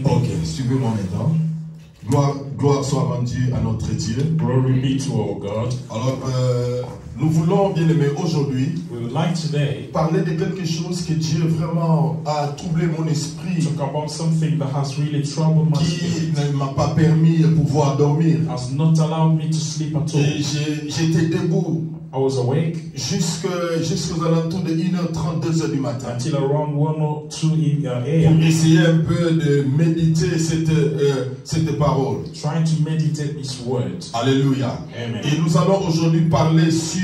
Ok, suivez-moi maintenant. Gloire soit rendue à notre Dieu. Glory be to our God. Alors, nous voulons, bien aimé, aujourd'hui, We would like today parler de quelque chose que Dieu vraiment a troublé mon esprit, talk about something that has really troubled my qui spirit, ne m'a pas permis de pouvoir dormir. has not allowed me to sleep at all. Et j'étais debout I was awake jusqu'aux alentours de 1h30, 2h du matin, until around 1 or 2 pour a.m. essayer un peu de méditer cette parole. trying to meditate His word. Alléluia. Amen. Et nous allons aujourd'hui parler sur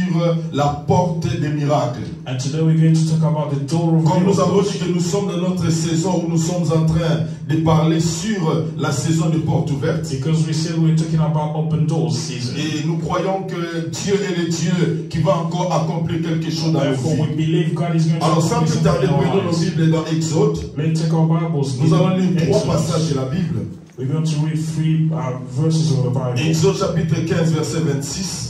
la porte des miracles. And today we're going to talk about the door of Comme nous avons miracles. dit que nous sommes dans notre saison où nous sommes en train de parler sur la saison de portes ouvertes. Because we said we're talking about open doors season. Et nous croyons que Dieu est le Dieu qui va encore accomplir quelque chose dans nos Therefore, we vies. believe God is going to Alors sans accomplish plus something tarder, in our prenons nos lives. Bibles dans Exode. Let's take our Bibles. Nous allons lire in 3 Exodus. passages de la Bible. We're going to read 3 verses of the Bible. Exode chapitre 15, verset 26.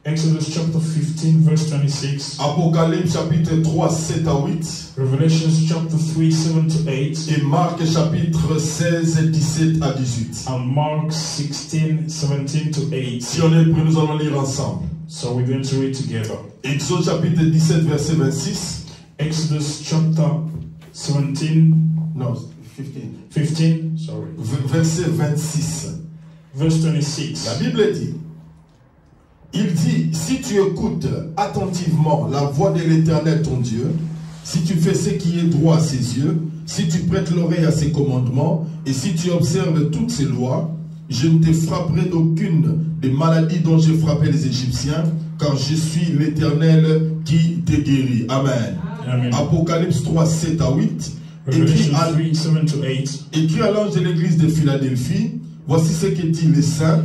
Exodus chapter 15, verse 26. Apocalypse chapitre 3, 7 à 8. Revelations chapter 3, 7 to 8. Et Marc chapitre 16, 17 à 18. And Mark 16, 17 to 8. Si on est prêt, nous allons lire ensemble. So we're going to read together. Exode chapitre 17, verset 26. Exodus chapter 17, Non, 15, sorry. verset 26. Verse 26. La Bible dit, il dit, si tu écoutes attentivement la voix de l'Éternel ton Dieu, si tu fais ce qui est droit à ses yeux, si tu prêtes l'oreille à ses commandements, et si tu observes toutes ses lois, je ne te frapperai d'aucune des maladies dont j'ai frappé les Égyptiens, car je suis l'Éternel qui te guérit. Amen. Amen. Apocalypse 3, 7 à 8. Revelation 3, 7 to 8. Écrit à l'ange de l'église de Philadelphie, voici ce que dit le saint,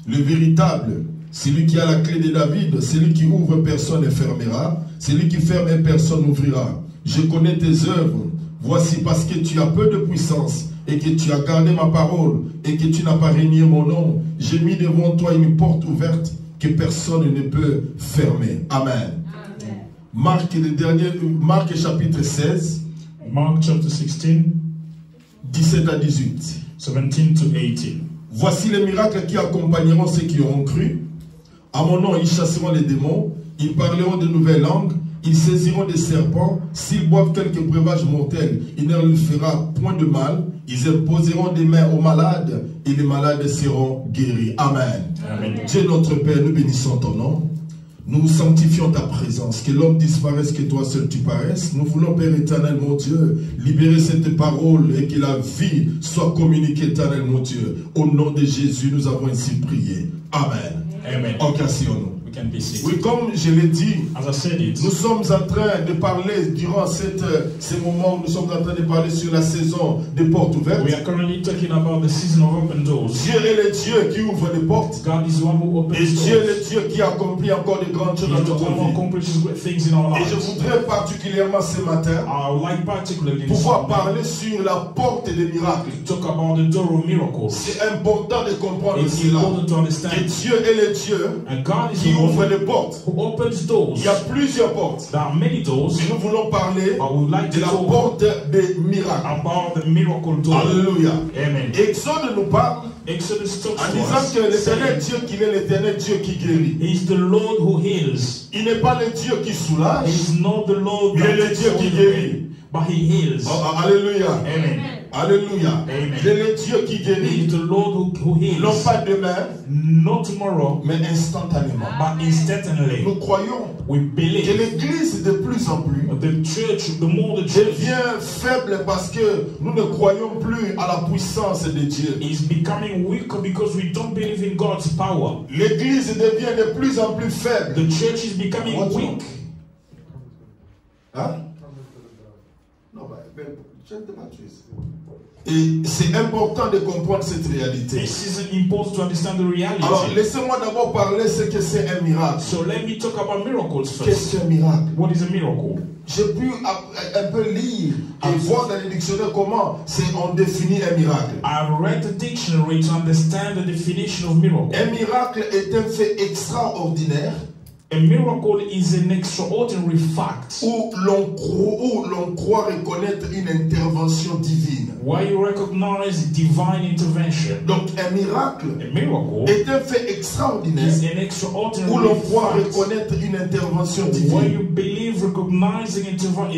le véritable, celui qui a la clé de David, celui qui ouvre, personne ne fermera, celui qui ferme et personne n'ouvrira. Je connais tes œuvres, voici parce que tu as peu de puissance et que tu as gardé ma parole et que tu n'as pas renié mon nom, j'ai mis devant toi une porte ouverte que personne ne peut fermer. Amen. Marc chapitre 16, Mark chapter 16, 17 à 18. 17 to 18. Voici les miracles qui accompagneront ceux qui auront cru. À mon nom, ils chasseront les démons, ils parleront de nouvelles langues, ils saisiront des serpents, s'ils boivent quelques breuvages mortels, il ne leur fera point de mal, ils imposeront des mains aux malades, et les malades seront guéris. Amen. Amen. Dieu notre Père, nous bénissons ton nom. Nous sanctifions ta présence, que l'homme disparaisse, que toi seul tu paraisses. Nous voulons, Père éternel, mon Dieu, libérer cette parole et que la vie soit communiquée, éternel, mon Dieu. Au nom de Jésus, nous avons ainsi prié. Amen. Amen. Occasionnons. We can be seated. Oui, comme je l'ai dit, As I said it, nous sommes en train de parler, durant ces moments, nous sommes en train de parler sur la saison des portes ouvertes. we are currently talking about the season of open doors. Dieu est le Dieu qui ouvre les portes. God is the one who opens Et Dieu doors. est le Dieu qui accomplit encore de grandes choses He dans is the notre one who vie. accomplishes great things in our Et je lives. voudrais particulièrement ce matin I would like particularly this pouvoir morning parler sur la porte des miracles. to talk about the door of miracles. C'est important de comprendre It's cela. important to Que understand. Dieu est le Dieu And God is qui the ouvre one les portes. who opens doors. Il y a plusieurs portes. There are many doors. Et nous voulons parler I would like de to la talk porte des miracles. about the miracle door. Alléluia. Amen. Exode nous parle Exodus talks en to disant us, que l'éternel saying, Dieu qu'il est l'éternel Dieu qui guérit. He is the Lord who heals. Il n'est pas le Dieu qui soulage. He is not the Lord Il est le that Dieu qui takes guérit. away, but He heals. Oh, alléluia. Amen. Alléluia. Amen. Il est le Dieu qui He guérit. is the Lord who Non heals. pas demain, Not tomorrow, mais instantanément. but instantly. Nous croyons We que believe l'Église de plus en plus the church, the more the church devient faible parce que nous ne croyons plus à la puissance de Dieu. is becoming weaker because we don't believe in God's power. L'Église devient de plus en plus faible. The church is becoming What's weak. wrong? Hein? Non, je ne t'ai pas tué. Et c'est important de comprendre cette réalité. This is important to understand the reality. Alors, laissez-moi d'abord parler ce que c'est un miracle. So let me talk about miracles Qu'est-ce first. qu'un miracle? What is a miracle? J'ai pu un peu lire et voir dans les dictionnaires comment on définit un miracle. I read the dictionary to understand the definition of miracle. Un miracle est un fait extraordinaire A miracle is an extraordinary fact où l'on croit reconnaître une intervention divine. where you recognize divine intervention. Donc un miracle A miracle est un fait extraordinaire is an où extraordinary l'on croit fact reconnaître une intervention where divine. you believe recognizing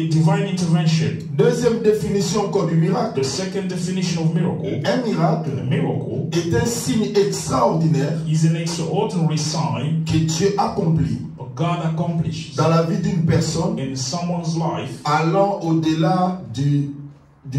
divine intervention. Deuxième définition encore du miracle. The second definition of miracle, Un miracle a miracle est un signe extraordinaire is an extraordinary sign que Dieu accomplit of God accomplishes dans la vie d'une personne in someone's life allant au-delà du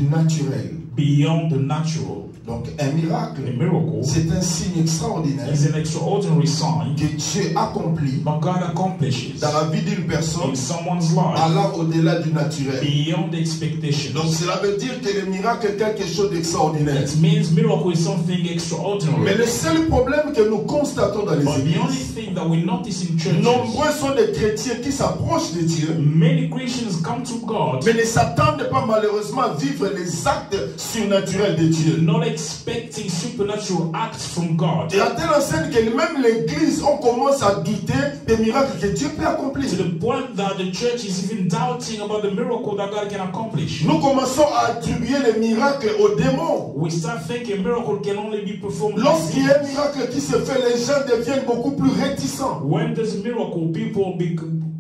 naturel. beyond the natural. Donc un miracle, A miracle c'est un signe extraordinaire is an extraordinary sign que Dieu accomplit that God accomplishes dans la vie d'une personne in someone's life allant au-delà du naturel. beyond expectations. Donc cela veut dire que le miracle est quelque chose d'extraordinaire. It means miracle is something Mais extraordinary. le seul problème que nous constatons dans les But the only églises, thing that we notice in churches, nombreux sont des chrétiens qui s'approchent de Dieu, many Christians come to God mais ne s'attendent pas malheureusement à vivre les actes surnaturels de Dieu. not expecting supernatural acts from God. Et à telle enseigne que même l'église, on commence à douter des miracles que Dieu peut accomplir. To the point that the church is even doubting about the miracle that God can accomplish. Nous commençons à attribuer les miracles aux démons. We start thinking a miracle can only be performed by Lorsqu'il y a un demons. miracle qui se fait, les gens deviennent beaucoup plus réticents. When there's a miracle, people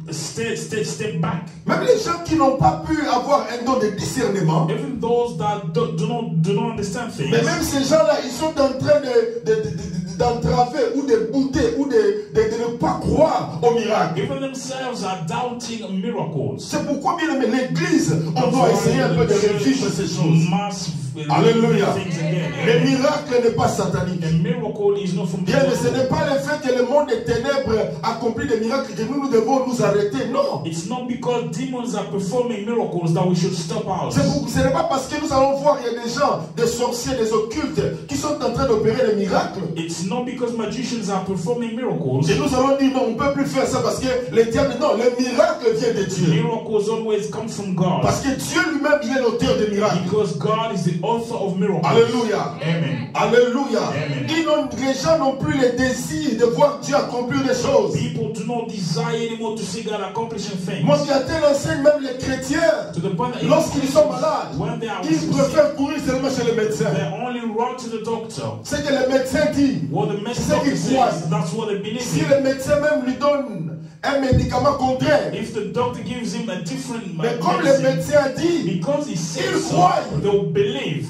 step back. Même les gens qui n'ont pas pu avoir un don de discernement, Even those that do not understand things. mais même ces gens-là, ils sont en train d'entraver ou de bouder ou de ne pas croire au miracle. Even themselves are doubting miracles. C'est pourquoi, bien aimé, l'église, on doit essayer un peu de revivre ces choses. Alléluia. Le miracle n'est pas satanique. A miracle is not from the Bien, mais ce devil. n'est pas le fait que le monde des ténèbres accomplit des miracles que nous devons nous arrêter. Non. It's not because demons are performing miracles that we should stop ours. Ce n'est pas parce que nous allons voir il y a des gens, des sorciers, des occultes qui sont en train d'opérer des miracles. It's not because magicians are performing miracles. Et nous allons dire non, on ne peut plus faire ça parce que le diable, non, le miracle vient de Dieu. Miracles always come from God. Parce que Dieu lui-même, il est l'auteur des miracles. Because God is the author of miracles. Alléluia. Amen. Alléluia. Amen. Les gens n'ont plus le désir de voir Dieu accomplir des choses. People do not desire anymore to see God accomplishing things. Moi, il y a tel enseigne même les chrétiens. To the point that Lorsqu'ils sont malades, when they are ils sick, préfèrent courir seulement chez le médecin. they only run to the doctor. C'est que le médecin dit. What the C'est ce doctor qu'ils croient. says, that's what they believe Si in. le médecin même lui donne un médicament contraire, If the doctor gives him a different mais comme le medicine, médecin a dit, because he says ils so, croient. they'll believe.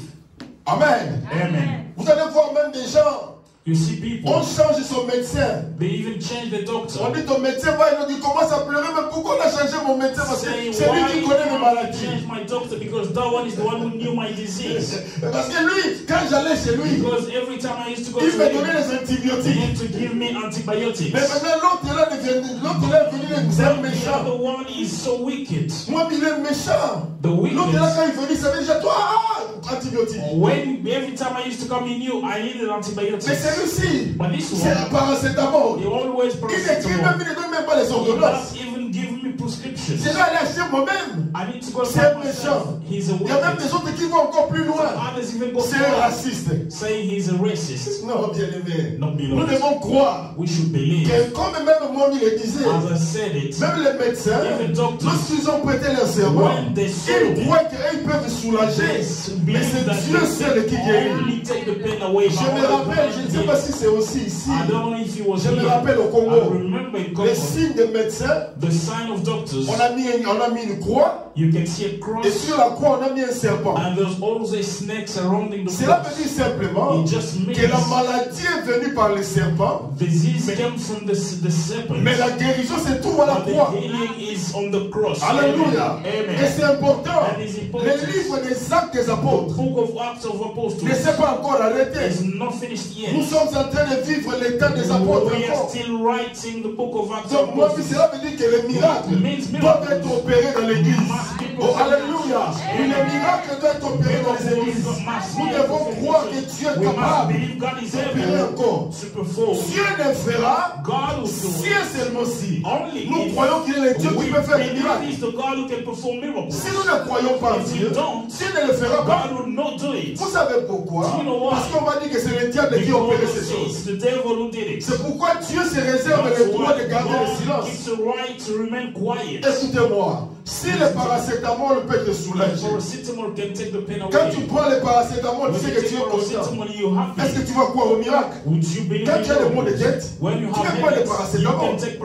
Amen. Amen. Vous allez voir même des gens, You see people, on change son médecin. they even change the On doctor. dit ton médecin va, il commence à pleurer, mais pourquoi on a changé mon médecin? Parce que Saying, c'est lui why qui connaît mes did I maladies. change my doctor? Because that one is the one who knew my disease. Parce que lui, quand j'allais chez lui, Because every time I used to go il to me him, donnait les he antibiotiques. had to give me antibiotics. Mais maintenant, l'autre là est venu, c'est un The méchant. other one is so wicked. Moi, il est méchant. The L'autre là, wicked. quand il venait, ça veut dire, toi, antibiotiques. When every time I used to come, he knew I needed Mais antibiotics. celui-ci, But this c'est one, un paracétamol. he always Il ne donne même pas les He ordonnances. doesn't even give me prescriptions. C'est là, aller acheter moi-même. I need to go C'est find un myself. méchant. He's a Il y a même wicked. des autres qui vont encore plus loin. Others even go C'est un far, raciste. saying he's a racist. Non, bien aimé. Not Nous beloved. devons croire We should believe. que, comme même moi, il le disait, As I said it, même les médecins, even doctors, lorsqu'ils ont prêté leur serment, when they ils croient qu'ils peuvent soulager. Mais c'est Dieu seul qui guérit. only take the pain away. Je me rappelle, je ne sais pas si c'est aussi ici. I don't know if he was Je me here. rappelle au I Congo, remember in Congo, les signes des médecins, the sign of doctors. on a mis une croix, You can see a et cross, sur la croix, on a mis un serpent. and there's always a snake surrounding the Cela cross. veut dire simplement It just means que la maladie est venue par le serpent, disease came from the serpent. mais la guérison se trouve à la But the croix. healing is on the cross. Alléluia. Amen. Et c'est important. That is important. Le livre des actes des The apôtres book of Acts of ne Apostles s'est pas encore arrêté. is not finished Nous yet. sommes en train de vivre l'état des apôtres We are encore. still writing the book of Acts of Donc moi, Apostles. cela veut dire que les miracles doivent être opérés dans l'église. Oh, alléluia. Alléluia. Et les miracles doivent être opérés dans les églises. Nous devons croire que Dieu est capable d'opérer encore. Dieu ne fera si et seulement si. Nous croyons qu'il est le Dieu qui peut faire des miracles. Si nous ne croyons pas en Dieu, Dieu ne le fera pas. Vous savez pourquoi? Parce qu'on va dire que c'est le diable qui a opéré ces choses. C'est pourquoi Dieu se réserve le droit de garder le silence. Écoutez-moi, si le paracétamol peut te soulager, quand tu prends le paracétamol, tu sais que tu es conscient. Est-ce que tu vas croire au miracle? Quand tu as le mot de tête, tu peux prendre le paracétamol. Tu es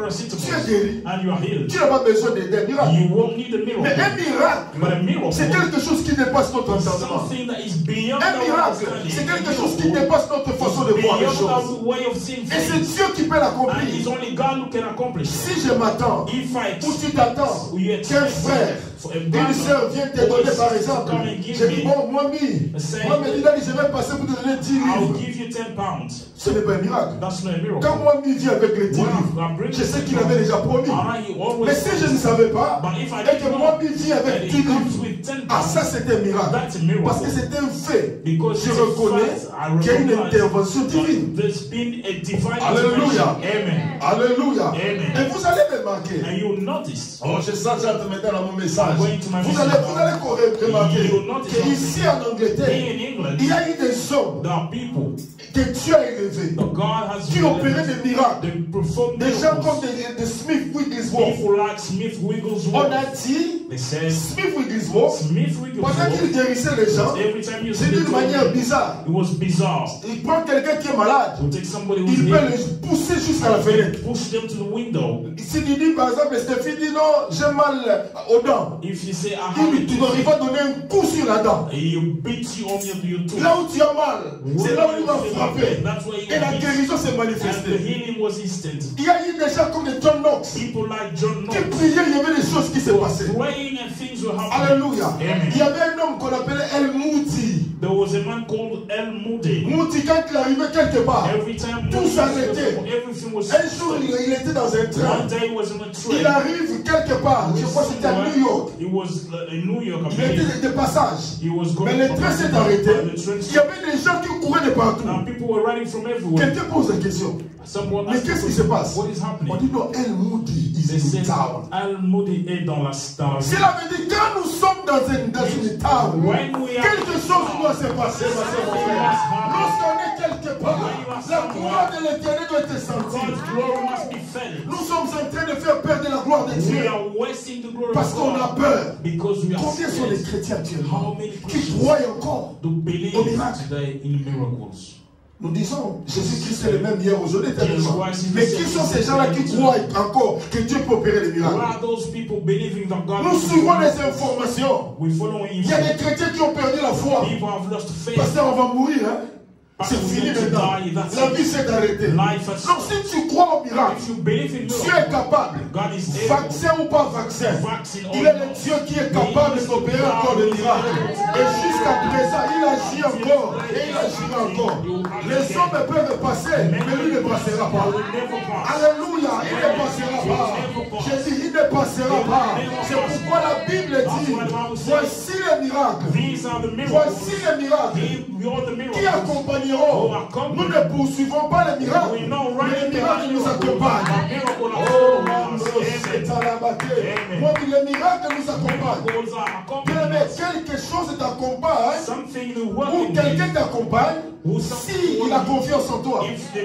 guéri. Tu n'as pas besoin d'un miracle. Mais un miracle, c'est quelque chose qui dépasse notre entendement. Un miracle, c'est quelque chose qui dépasse notre façon de voir les choses. Et c'est Dieu qui peut l'accomplir. Si je m'attends, ou tu t'attends, qu'un frère, une soeur vient te donner par exemple, je dis bon, moi, je vais passer pour te donner 10 livres. Ce n'est pas un miracle. Quand moi, vient avec les 10 livres, je sais qu'il avait déjà promis. Mais si je ne savais pas, et que moi, vient avec 10 livres, ah, ça c'est un miracle. Parce que c'est un fait. Je reconnais qu'il y a une intervention divine. Alléluia. Alléluia. Et vous allez remarquer. Oh, je sens que je te dans mon message. Vous allez remarquer qu'ici en Angleterre, il y a eu des hommes que Dieu a élevés, qui opéraient des miracles. Des gens comme des Smith Wigglesworth. On a dit Smith Wigglesworth, pendant qu'il guérissait les gens, c'est d'une manière bizarre. Il prend quelqu'un qui est malade, il peut le pousser jusqu'à la fenêtre. Si tu dis par exemple, Stéphie dit non, j'ai mal aux dents, il va donner un coup sur la dent. Là où tu as mal, c'est là où il va frapper. Et la guérison s'est manifestée. Il y a eu des gens comme John Knox qui priaient, il y avait des choses qui se passaient. Alléluia. Il y avait un homme qu'on appelait El Moody. Moody, quand il arrivait quelque part, tout s'arrêtait. Un jour, il était dans un train. Il arrive quelque part, je crois que c'était à New York. Il était de passage. Mais le train s'est arrêté. Il y avait des gens qui couraient de partout. Quelqu'un pose la question. Mais qu'est-ce qui se passe? On dit non, El Moody is in town. Cela veut dire que quand nous sommes dans une town, quelque chose doit se passer, ma soeur, mon frère. Lorsqu'on est quelque part, la gloire de l'Éternel doit être sentie. Nous sommes en train de faire perdre la gloire de Dieu parce qu'on a peur. Combien sont les chrétiens actuellement qui croient encore au miracle? Nous disons, Jésus-Christ est le même hier, aujourd'hui, éternellement. Mais qui sont ces gens-là qui croient encore que Dieu peut opérer les miracles? Nous suivons les informations. Il y a des chrétiens qui ont perdu la foi. Parce qu'on va mourir, hein? C'est fini maintenant. La vie s'est arrêtée. Donc si tu crois au miracle, Dieu est capable. Vaccin ou pas vaccin, il est le Dieu qui est capable d'opérer encore des miracles. Et jusqu'à présent, il agit encore. Et il agira encore. Les hommes peuvent passer, mais lui ne passera pas. Alléluia, il ne passera pas. Jésus, il ne passera pas. C'est pourquoi la Bible dit, voici les miracles. Voici les miracles qui accompagneront. Nous ne poursuivons pas les miracles, mais les miracles nous accompagnent. Oh, moi, les miracles nous accompagnent. Bien, mais quelque chose t'accompagne, ou quelqu'un t'accompagne, si il a confiance en toi. Je ne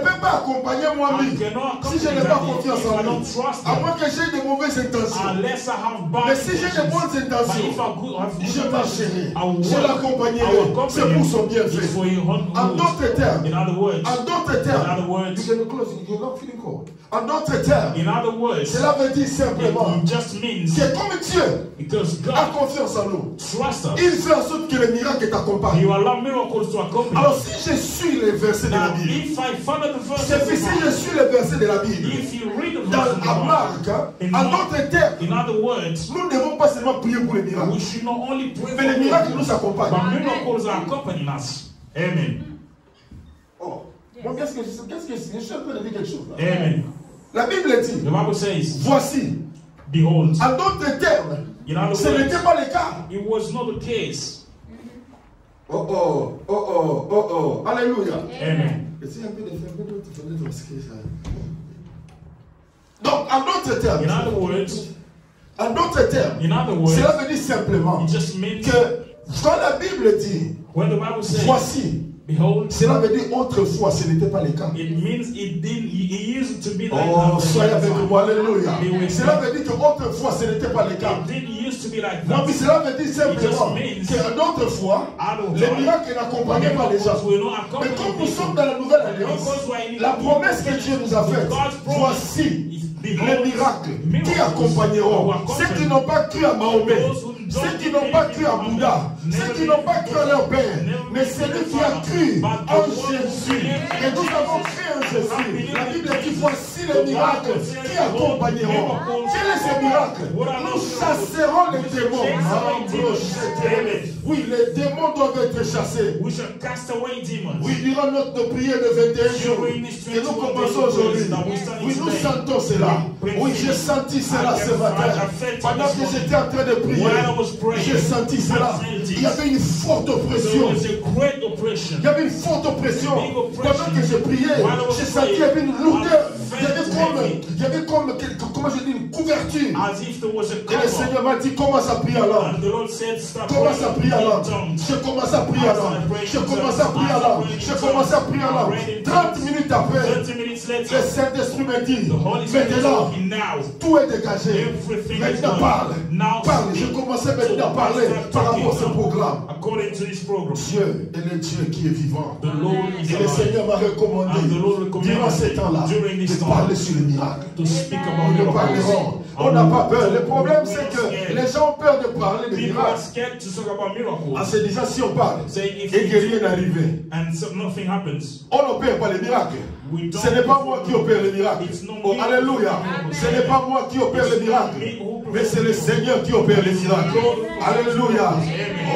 peux pas accompagner moi-même si je n'ai pas confiance en lui. À moins que j'ai de mauvaises intentions. Mais si j'ai de bonnes intentions, je marcherai, je l'accompagnerai. C'est pour son bienfait. En d'autres termes, cela veut dire simplement que comme Dieu a confiance en nous, il fait en sorte que les miracles t'accompagnent. Alors si je suis les versets de la Bible, c'est si je suis les versets de la Bible, dans Marc, en d'autres termes, nous ne devons pas seulement prier pour les miracles, mais les miracles nous accompagnent. Amen. Oh, bon, qu'est-ce que je suis en train de dire quelque chose là? Amen. La Bible dit, voici, behold, en d'autres termes, In other Ce n'était words, pas le cas. it was not the case. Oh oh, oh oh, oh oh. Alléluia. Amen. Donc, en d'autres termes, In other words, cela veut dire simplement it just means que quand la Bible dit when the Bible says, voici, behold, cela veut dire autrefois, ce n'était pas le cas. it means it used to be like Oh, that. soyez avec moi, alléluia. Be with Cela me. veut dire qu'autrefois, ce n'était pas le cas. It didn't used to be like Non, mais that. cela veut dire simplement It just means qu'autre fois, Other les time, miracles n'accompagnaient pas les gens. miracles will not Mais accompany comme nous people. sommes dans la nouvelle alliance, Because we're in la the promesse que Dieu nous a faite, God's promise voici is les behold, miracles qui miracles accompagneront will accompany ceux qui n'ont pas cru à Mahomet, those who don't ceux qui n'ont pas cru à believe in Bouddha, Muhammad, ceux qui never n'ont pas cru à leur père, never mais believe celui in qui a the cru Father, but en the one who Jésus. believed in Et nous Jesus. avons cru en Jésus. believe La in Bible dit Jesus. voici The les miracles Bible says, qui accompagneront. miracles Quels sont ces miracles? What are Nous those chasserons les démons. chase away demons. Oui, les démons doivent être chassés. We shall cast away demons. Oui, durant notre prière de 21 jours, During this et nous 21 commençons aujourd'hui. days that we start Oui, nous today. sentons cela. Oui, j'ai senti cela ce matin. Pendant que j'étais en train de prier, j'ai senti cela. Il y avait une forte There oppression. was a great oppression. Il y avait une forte oppression. Pendant que je priais, j'ai senti qu'il y avait une lourdeur. Il y avait comme comment je dis, une couverture. As if there was a Et le cover. Seigneur m'a dit, commence à prier alors. And the Lord said, start Commence à prier praying alors. in tongues. Je commence à prier alors. Je commence à prier alors. Je commence à prier alors. 30 minutes après, 30 minutes later, le Saint-Esprit me dit, the Holy Spirit is maintenant, talking now. tout est dégagé. Everything is Maintenant, done. parle. Now Parle. Je speak. commençais maintenant à parler par rapport à ce programme. According to this program, Dieu est le Dieu qui est vivant. the Lord is Et le alive. Seigneur m'a recommandé, And the Lord recommended durant ces temps-là, during this de time parler sur les miracles. to speak Nous about ne miracles. parlerons. On n'a pas peur. Le problème, c'est que les gens ont peur de parler de People are miracles. scared to talk about En miracles. se disant, si on parle Saying if et que rien n'est arrivé, and so nothing happens, on n'opère pas les miracles. we don't. Ce n'est pas moi qui opère les miracles. It's not Oh, me. alléluia. Ce n'est pas moi qui opère les miracles. Mais c'est le Seigneur qui opère les miracles. Alléluia.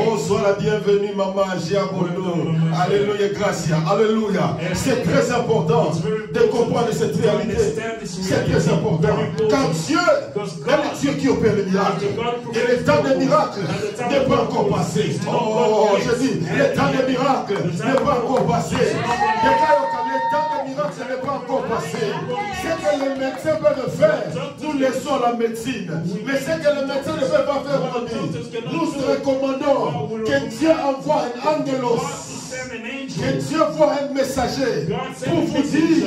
Oh, sois la bienvenue, maman Giabondo. Alléluia, Gracia. Alléluia. C'est très important de comprendre cette réalité. C'est très important. Car Dieu est le Dieu qui opère les miracles. Et le temps des miracles n'est pas encore passé. Oh, je dis, le temps des miracles n'est pas encore passé. Le temps des miracles n'est pas encore passé. Ce que les médecins peuvent faire, nous laissons la médecine. Mais ce que les médecins ne peuvent pas faire aujourd'hui, nous recommandons que Dieu envoie un angelos. Que Dieu voit un messager pour vous dire,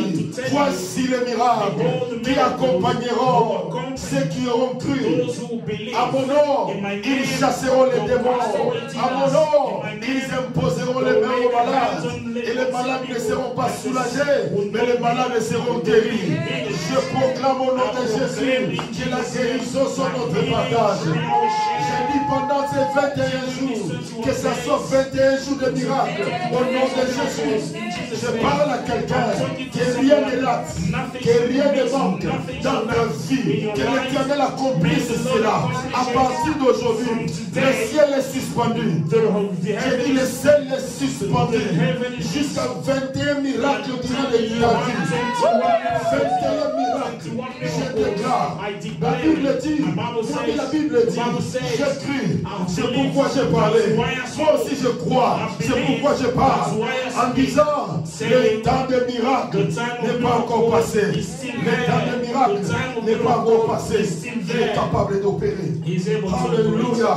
voici les miracles qui accompagneront ceux qui auront cru. À mon nom, ils chasseront les démons. À mon nom, ils imposeront les mains aux malades. Et les malades ne seront pas soulagés, mais les malades seront guéris. Je proclame au nom de Jésus que la guérison soit notre partage. J'ai dit pendant ces 21 jours, que ce soit 21 jours de miracles. Au nom de Jésus, je parle à quelqu'un que rien ne late, que rien ne manque dans ta vie, que l'Éternel accomplisse cela. À partir d'aujourd'hui, le ciel est suspendu. J'ai dit le ciel est suspendu jusqu'à 21 miracles durant les miracles. 21 miracles, je déclare. La Bible dit, oui, la Bible dit, j'ai cru, c'est pourquoi j'ai parlé. Moi aussi je crois, c'est pourquoi je parle. En disant, le temps des miracles n'est pas encore passé. Le temps des miracles n'est pas encore passé. Il est capable d'opérer. Alléluia.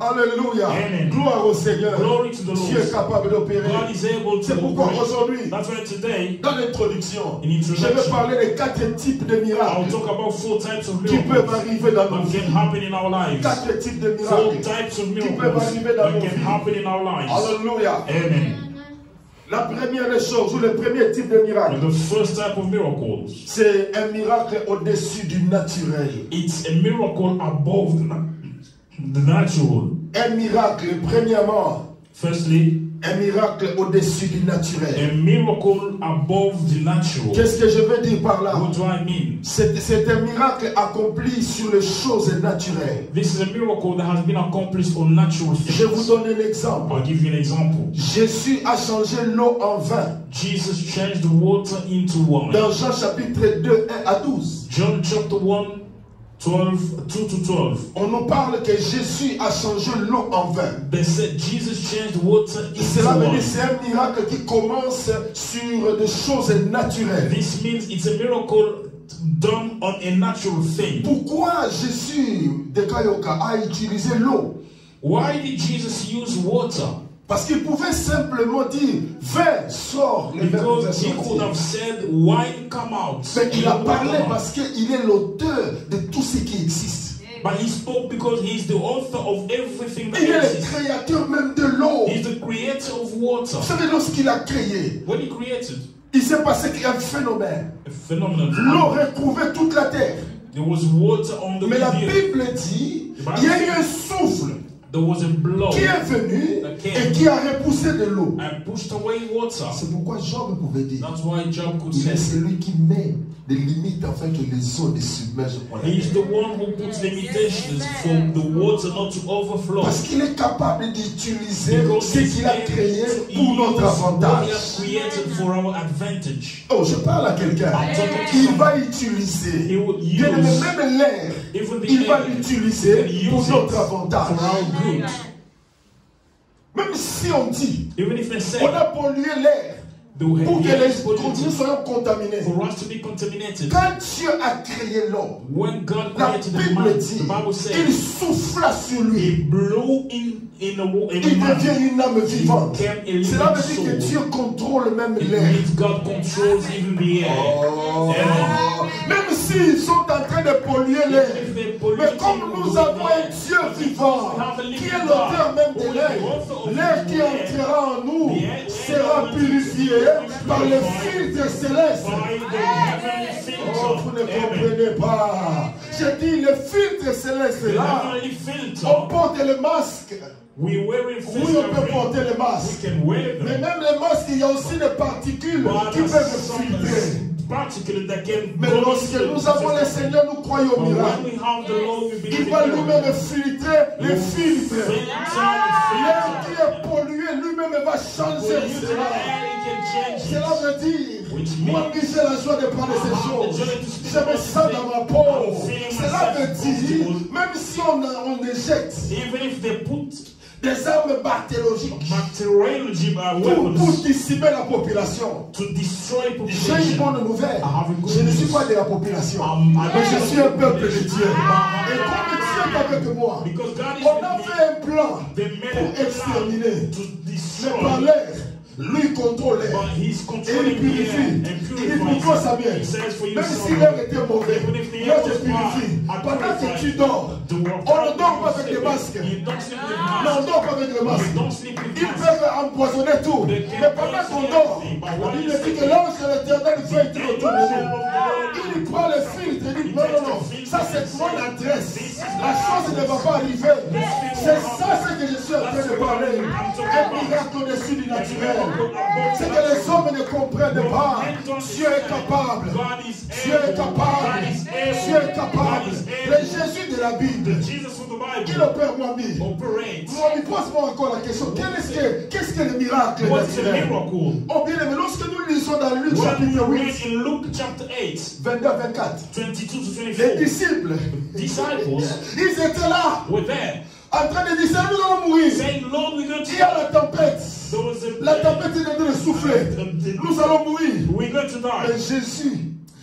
Alléluia. Gloire au Seigneur. Dieu est capable d'opérer. C'est pourquoi aujourd'hui, dans l'introduction, je vais parler des 4 types de miracles qui peuvent arriver dans nos vies. 4 types de miracles qui peuvent arriver dans nos vies. Alléluia. Amen. La première des choses, ou le premier type de miracle, The first type of miracles, c'est un miracle au-dessus du naturel. it's a miracle above the natural. Un miracle, premièrement, Firstly, un miracle au-dessus du naturel. a miracle above the natural. Qu'est-ce que je veux dire par là? What do I mean? C'est un miracle accompli sur les choses naturelles. This is a miracle that has been accomplished on natural things. Je vous donne un exemple. I'll give you an example. Jésus a changé l'eau en vin. Jesus changed the water into wine. Dans Jean chapitre 2, 1 à 12. John chapter 1, 2-12. On nous parle que Jésus a changé l'eau en vin. They said Jesus changed water into Cela veut dire wine. que c'est un miracle qui commence sur des choses naturelles. This means it's a miracle done on a natural thing. Pourquoi Jésus de Kayoka a utilisé l'eau? Why did Jesus use water? Parce qu'il pouvait simplement dire vin sort, le vin pouvait Because he could have sortir. said wine come out. Mais il a parlé Water. parce qu'il est l'auteur de tout ce qui existe. But he spoke because he's the author of everything that Il est le exists. créateur même de l'eau. He's the creator of water. Vous savez, lorsqu'il a créé, When he created il s'est passé qu'il y a un phénomène. a phenomenon, L'eau recouvrait toute la terre. there was water on the Mais la earth. Bible dit, il y a eu un souffle There was a blow qui est venu et qui a repoussé de l'eau. and pushed away water. C'est pourquoi Job pouvait dire, That's why Job could il est say, celui qui met des limites afin que les eaux ne submergent pas la he's terre. the one who puts limitations for the water not to overflow. Parce qu'il est capable d'utiliser Because ce he's qu'il a able créé to pour notre use what he avantage. has created for our advantage. Oh, je parle à quelqu'un. I'm talking to Il someone. va utiliser. He will use Même l'air, even the il va air. l'utiliser He pour use notre it avantage. for our good. Même si on dit, Even if they say on a pollué l'air pour que air les is polluted, contenus soient contaminés. for us to be contaminated. Quand Dieu a créé l'homme, When God la created the Bible man, dit, the Bible il says souffla sur he lui. blew in a Il man. devient une âme vivante. became a living Cela veut dire que soul. Dieu contrôle même It l'air. means God controls even the air. Oh. Amen. Même s'ils sont en train de polluer l'air. Even if they pollute Mais comme it, nous avons un Dieu vivant, qui est l'auteur même de l'air, l'air qui entrera en nous sera purifié par le filtre céleste. by the heavenly Oh, vous ne filter. Amen. comprenez pas. J'ai dit le filtre céleste The là. heavenly filter. On porte le masque. We wear it face Oui, on peut covering. porter le We masque. can wear Mais them. même les masques, il y a aussi des particules But qui there's peuvent some filtrer. particles that can Mais go lorsque into nous the avons le system. Seigneur, nous croyons au But when miracle. we have the Lord, we believe Il in va God. lui-même filtrer les filtres. L'air qui Filter. est pollué, lui-même va changer When you do cela. that, he can change it. Cela veut dire, Which moi qui j'ai la joie de parler ces choses, je me sens dans ma peau. Cela veut dire, même si on éjecte Even if they put des armes bactériologiques bacteriology pour weapons dissiper la population, to destroy j'ai une population, bonne nouvelle. I have a good Je ne suis news. pas de la population, I mais je suis un peuple de Dieu. Ah. Et comme Dieu est avec moi, Because God is on a with me, fait un plan they made pour a plan exterminer. to Mais par destroy. l'air, lui contrôle l'air. But he's Et il controlling the air purifie. and Il dit pour toi purifies. ça vient. He says for you Même si something. l'air était mauvais, Even if the moi air je was purifie. bad, I Pendant que purify. tu dors, The world on ne dort pas avec des masques. You don't sleep with Non, on ne masks. dort pas avec des masques. You don't sleep with Ils masks. peuvent empoisonner tout. Mais pendant qu'on dort, la Bible dit que l'ange de l'éternel veille tout autour de nous. Il prend le filtre et dit non, non, non, ça c'est mon adresse. La chose ne va pas arriver. C'est ça ce que je suis en train de parler. Un miracle au-dessus du naturel. C'est que les hommes ne comprennent pas. Dieu est capable. Dieu est capable. Dieu est capable. Le Jésus de la Bible, Jesus from the qui Bible le Père Moami. operates. Moami, pose-moi encore la question. Qu'est-ce que le miracle What's the naturel? miracle? Oh bien aimé, lorsque nous lisons dans Luc When chapitre we 8, read in Luke chapter 8, 22 à 24, 22 to les 24, disciples, disciples ils étaient là, were there en train de dire, Seigneur, nous allons mourir. saying, Lord, we're going Il y a to la tempête. There was La tempête est en train de souffler. Nous allons mourir. we're going to Mais die. Jésus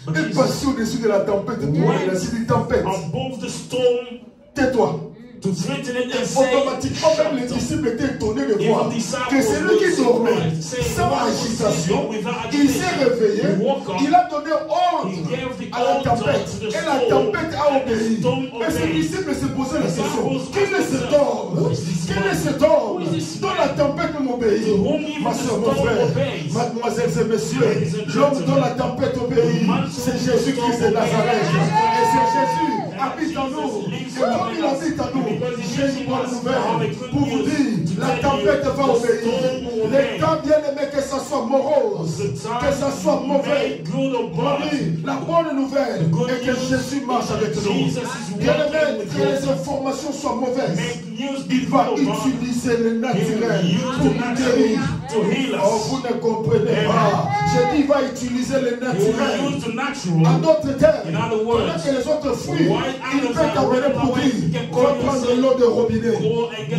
est passé au-dessus de la tempête. Tout le monde a dit, tempête, Above the storm tais-toi. to threaten it and say, Automatiquement, même les "Shut up." disciples étaient étonnés de voir Even disciples que c'est lui qui were dormait surprised, sans saying, agitation. without Il s'est agitation. réveillé, He woke up. il a donné He ordre gave the à la order tempête to the et la storm, tempête a and the obéi. storm Mais ses obeyed. disciples se posaient la The question, disciples quel est asked cet themselves, homme? who is this Quel man? est cet homme Who is this dont man? la tempête m'obéit? To whom even Ma the soeur, mon storm frère, obeys. mademoiselles et messieurs, Ladies and l'homme gentlemen, dont la tempête obéit, the man c'est whom the Jésus-Christ de storm Nazareth. obeys. Et c'est Jésus habite en Jesus nous. lives Et comme il in us. habite en nous, Because he j'ai lives une in bonne us, I have a nouvelle good pour vous news dire, to la tell you, tempête va the obéir. storm will Le obey. temps bien aimé que ça soit morose, The time que ça soit mauvais. good or bad. La bonne nouvelle est que Jésus marche avec nous. Bien-aimé, que les informations soient mauvaises. Il va utiliser le naturel pour nous guérir. Oh, vous ne comprenez pas. J'ai dit, il va utiliser le naturel. En d'autres termes, pendant que les autres fuient, il peut t'amener pour dire, va prendre l'eau de robinet.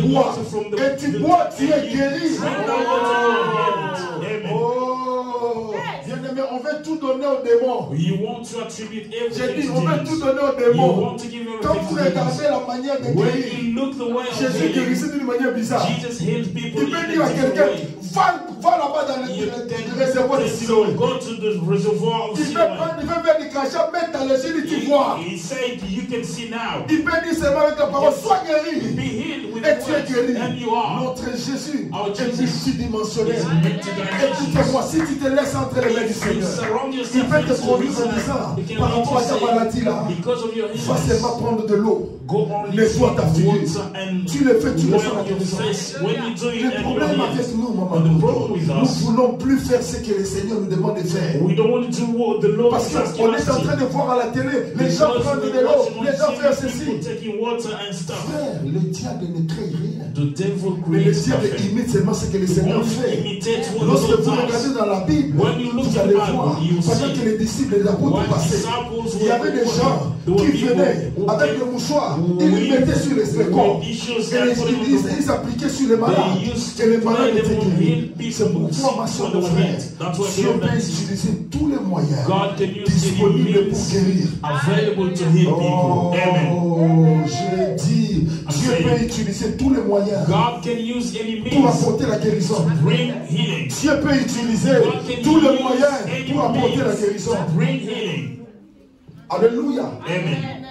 Bois. Et tu bois, tu es guéri. Oh, bien-aimé, on veut tout donner aux démons. J'ai dit, on veut tout donner aux démons. Quand vous regardez la manière de guérir, Jésus guérissait d'une manière bizarre. Il peut dire à quelqu'un, va là-bas dans le réservoir de Siloé. Il peut faire du crachat, mettre dans les yeux, tu vois. Il peut dire seulement avec la parole, sois guéri. Et tu es guéri. Notre Jésus est multidimensionnel. Écoutez-moi, si tu te laisses entre les mains du Seigneur, il peut te conduire en disant, par rapport à ta maladie là, va seulement prendre de l'eau. Nettoie ta figure. Tu le fais, tu le sens la guérison. Le problème avec nous, maman, nous ne voulons plus faire ce que le Seigneur nous demande de faire. Parce qu'on est en train de voir à la télé, les gens prennent de l'eau, les gens font ceci. Frère, le diable ne crée rien. Mais le diable imite seulement ce que le Seigneur fait. Lorsque vous regardez dans la Bible, vous allez voir, pendant que les disciples et les apôtres passaient, il y avait des gens qui venaient avec le mouchoir, ils le mettaient sur les corps, et ils appliquaient sur les malades, et les malades étaient guéris. C'est pourquoi, ma soeur, mon frère, Dieu peut utiliser tous les moyens disponibles pour guérir. Oh, je dis, Dieu peut utiliser tous les moyens pour apporter la guérison. Dieu peut utiliser tous les moyens pour apporter la guérison. Alléluia. Amen.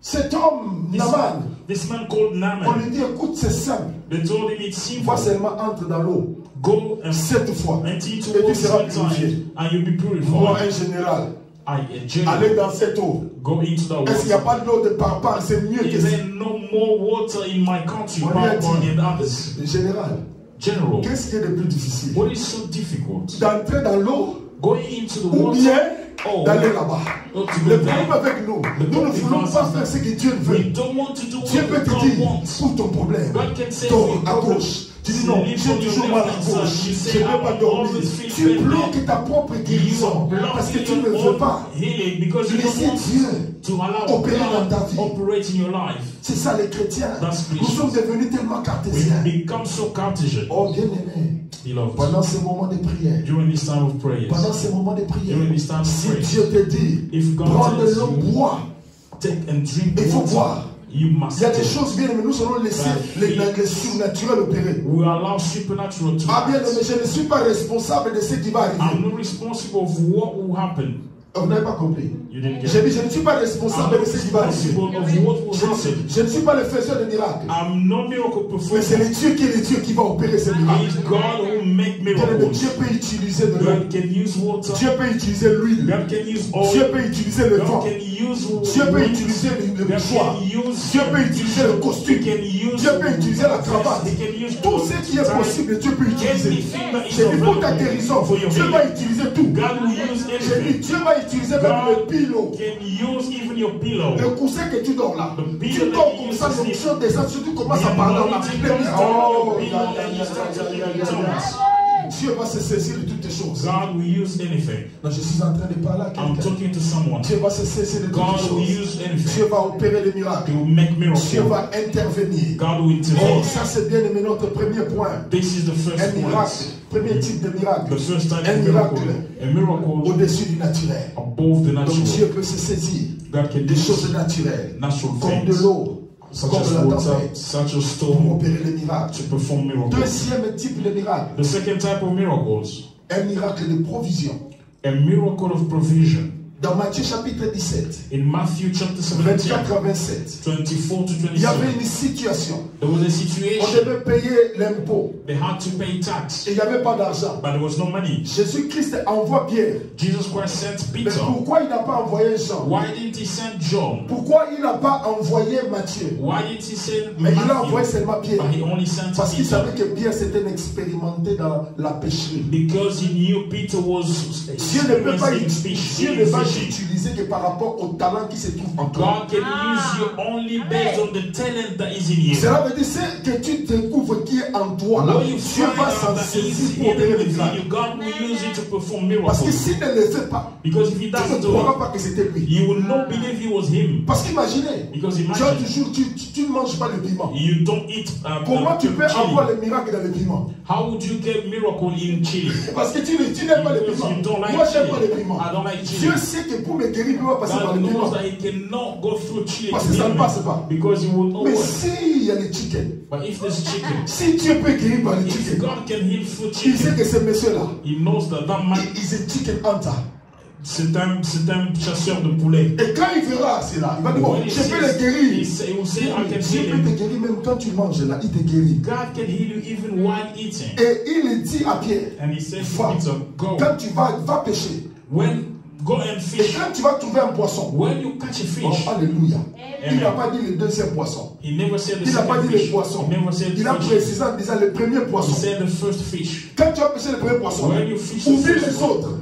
Cet homme, Naaman, This man called Naaman, on lui dit, écoute, c'est simple. They told him it's simple. Va seulement entre dans l'eau. Go and 7 fois. until Et to tu walk seras 7 times, purifié. and you'll be Moi, purified. un général, Allez allez dans cette eau. Go into the Est-ce qu'il n'y a water. pas de l'eau de parpar? C'est mieux que Is ça. there no more water in my country On lui a than dit, in others? général, General, qu'est-ce qui est le plus difficile? what is so difficult? D'entrer dans l'eau Going into the ou water bien or d'aller là-bas. to Le go problème there? avec nous, nous ne voulons pas faire ce que Dieu veut. We don't want to do Dieu peut what te God dire, wants. pour ton problème, God can say dors à for your gauche. Tu dis non, Sleep j'ai on your toujours mal à left hand gauche. side. You say, Je ne peux I pas dormir. always feel Tu pain. bloques ta propre guérison parce que tu ne veux pas healing because you don't laisser want Dieu to allow opérer dans ta God vie. operate in your life. C'est ça les chrétiens. That's Nous sommes devenus tellement We cartésiens. become so Cartesian, Oh bien-aimé, beloved. pendant ces moments de prière, During this time of prayers, pendant ces moments de prière, during this time of si prayer, Dieu te dit, if God prends de tells l'eau, you, bois, take and drink il faut water, boire. you must Il y a des take. choses bien, mais nous allons laisser les surnaturels opérer. We allow supernatural to Ah bien, act. mais je ne suis pas responsable de ce qui va I'm arriver. not responsible of what will happen. Vous n'avez pas compris. You didn't get J'ai it. dit, je ne suis pas I'm responsable not de ce qui va arriver. responsible of what will happen. Je ne suis pas le faiseur de miracles. I'm no miracle Mais c'est performer. le Dieu qui est le Dieu qui va opérer ces It miracles. is God who make Dieu miracles. peut utiliser de l'eau. God can use water. Dieu peut utiliser l'huile. God can use Dieu oil. peut utiliser le God vent. can use Dieu peut wind. utiliser le God mouchoir. can use Dieu peut utiliser le He costume. can use Dieu peut utiliser la cravate. He can use Tout ce qui est possible, Dieu peut utiliser. anything that is J'ai dit pour ta available guérison, for your Dieu healing. va utiliser tout. God will use J'ai dit, anything. Dieu va utiliser même le pillow. Can use even your pillow. Le coussin que tu dors là. The Tu pillow dors that you comme ça, use to l'onction sleep. descend, surtout commence à The parler en anointing anglais. comes down on Oh, your pillow and you start to speak in tongues. Dieu va se saisir de toutes les choses. God will use anything. Non, je suis en train de parler à I'm quelqu'un. talking to someone. Dieu va se saisir de toutes God les will choses. use anything. Dieu va opérer les miracles. He will make Dieu miracles. va intervenir. God will Oh, intervene. ça c'est bien aimé notre premier point. This is the Un first miracle, point. premier type de miracle, The first type Un of miracle. miracle. A miracle au-dessus du naturel. above the Donc Dieu natural. peut se saisir God can des use choses naturelles, natural comme de things, l'eau, such comme as la water, tempête, such as pour storm, opérer les miracles. to perform miracles. Deuxième type de miracle, The second type of miracles, un miracle de provision. a miracle of provision. Dans Matthieu chapitre 17, In Matthew chapter 17, 24 à 27, 24 to il y 27, avait une situation. there was a On situation. devait payer l'impôt They had to pay tax, et il n'y avait pas d'argent. but there was no money. Jésus-Christ envoie Pierre. Jesus Christ sent Mais Peter. pourquoi il n'a pas envoyé Jean? Why didn't he send John? Pourquoi il n'a pas envoyé Matthieu? Why didn't he send Mais il a envoyé Matthew? seulement Pierre. But he only sent Parce qu'il Peter. savait que Pierre s'était expérimenté dans la pécherie. Because he knew Peter was Dieu ne peut pas experienced Dieu in ne va fishing. t'utiliser que par rapport au talent qui se trouve en toi. God can use you only based on the talent that is in you. Cela veut dire ce que tu découvres qui est en toi là, When you Dieu find va out s'en that saisir is pour opérer hidden le within miracle. you, God will use it to perform Parce que miracles. s'il ne le fait pas, Because if he tu doesn't ne do croiras it, pas que c'était lui. you will not believe he was him. Parce qu'imaginez, Because tu as imagine, toujours, tu ne manges pas le piment. you don't eat Comment tu peux avoir chili. le miracle dans le piment? How would you get miracle in chili? Parce que tu n'aimes pas le Because piment. you don't like Moi, j'aime chili. pas le piment. I don't like Dieu chili. sait que pour me guérir, il ne peut pas passer par God le piment. knows that he cannot go through chili Parce to que ça heal ne me. passe pas. Because he will not Mais work. s'il y a le chicken, But if there's chicken, si Dieu peut guérir par le if chicken, God can heal through il sait chicken, que ce monsieur-là, he knows that that man, il est chicken hunter. c'est un chasseur de poulet. Et quand il verra cela, il va dire, bon, When he je peux sees- le guérir. he will say, I can Dieu heal peut him. te guérir même quand tu manges là, il te guérit. God can heal you even while eating. Et il dit à Pierre, And he said to va, Peter, go. quand tu vas pêcher, Go and et fish. quand tu vas trouver un poisson, When you catch a oh, fish, alléluia, il n'a Amen. pas dit le deuxième poisson. He never said the Il n'a pas second dit le fish. poisson. He never said Il a the fish. précisé en disant le premier He poisson. said the first fish. Quand tu vas pêcher le premier poisson, When you fish the oublie first les one, autres.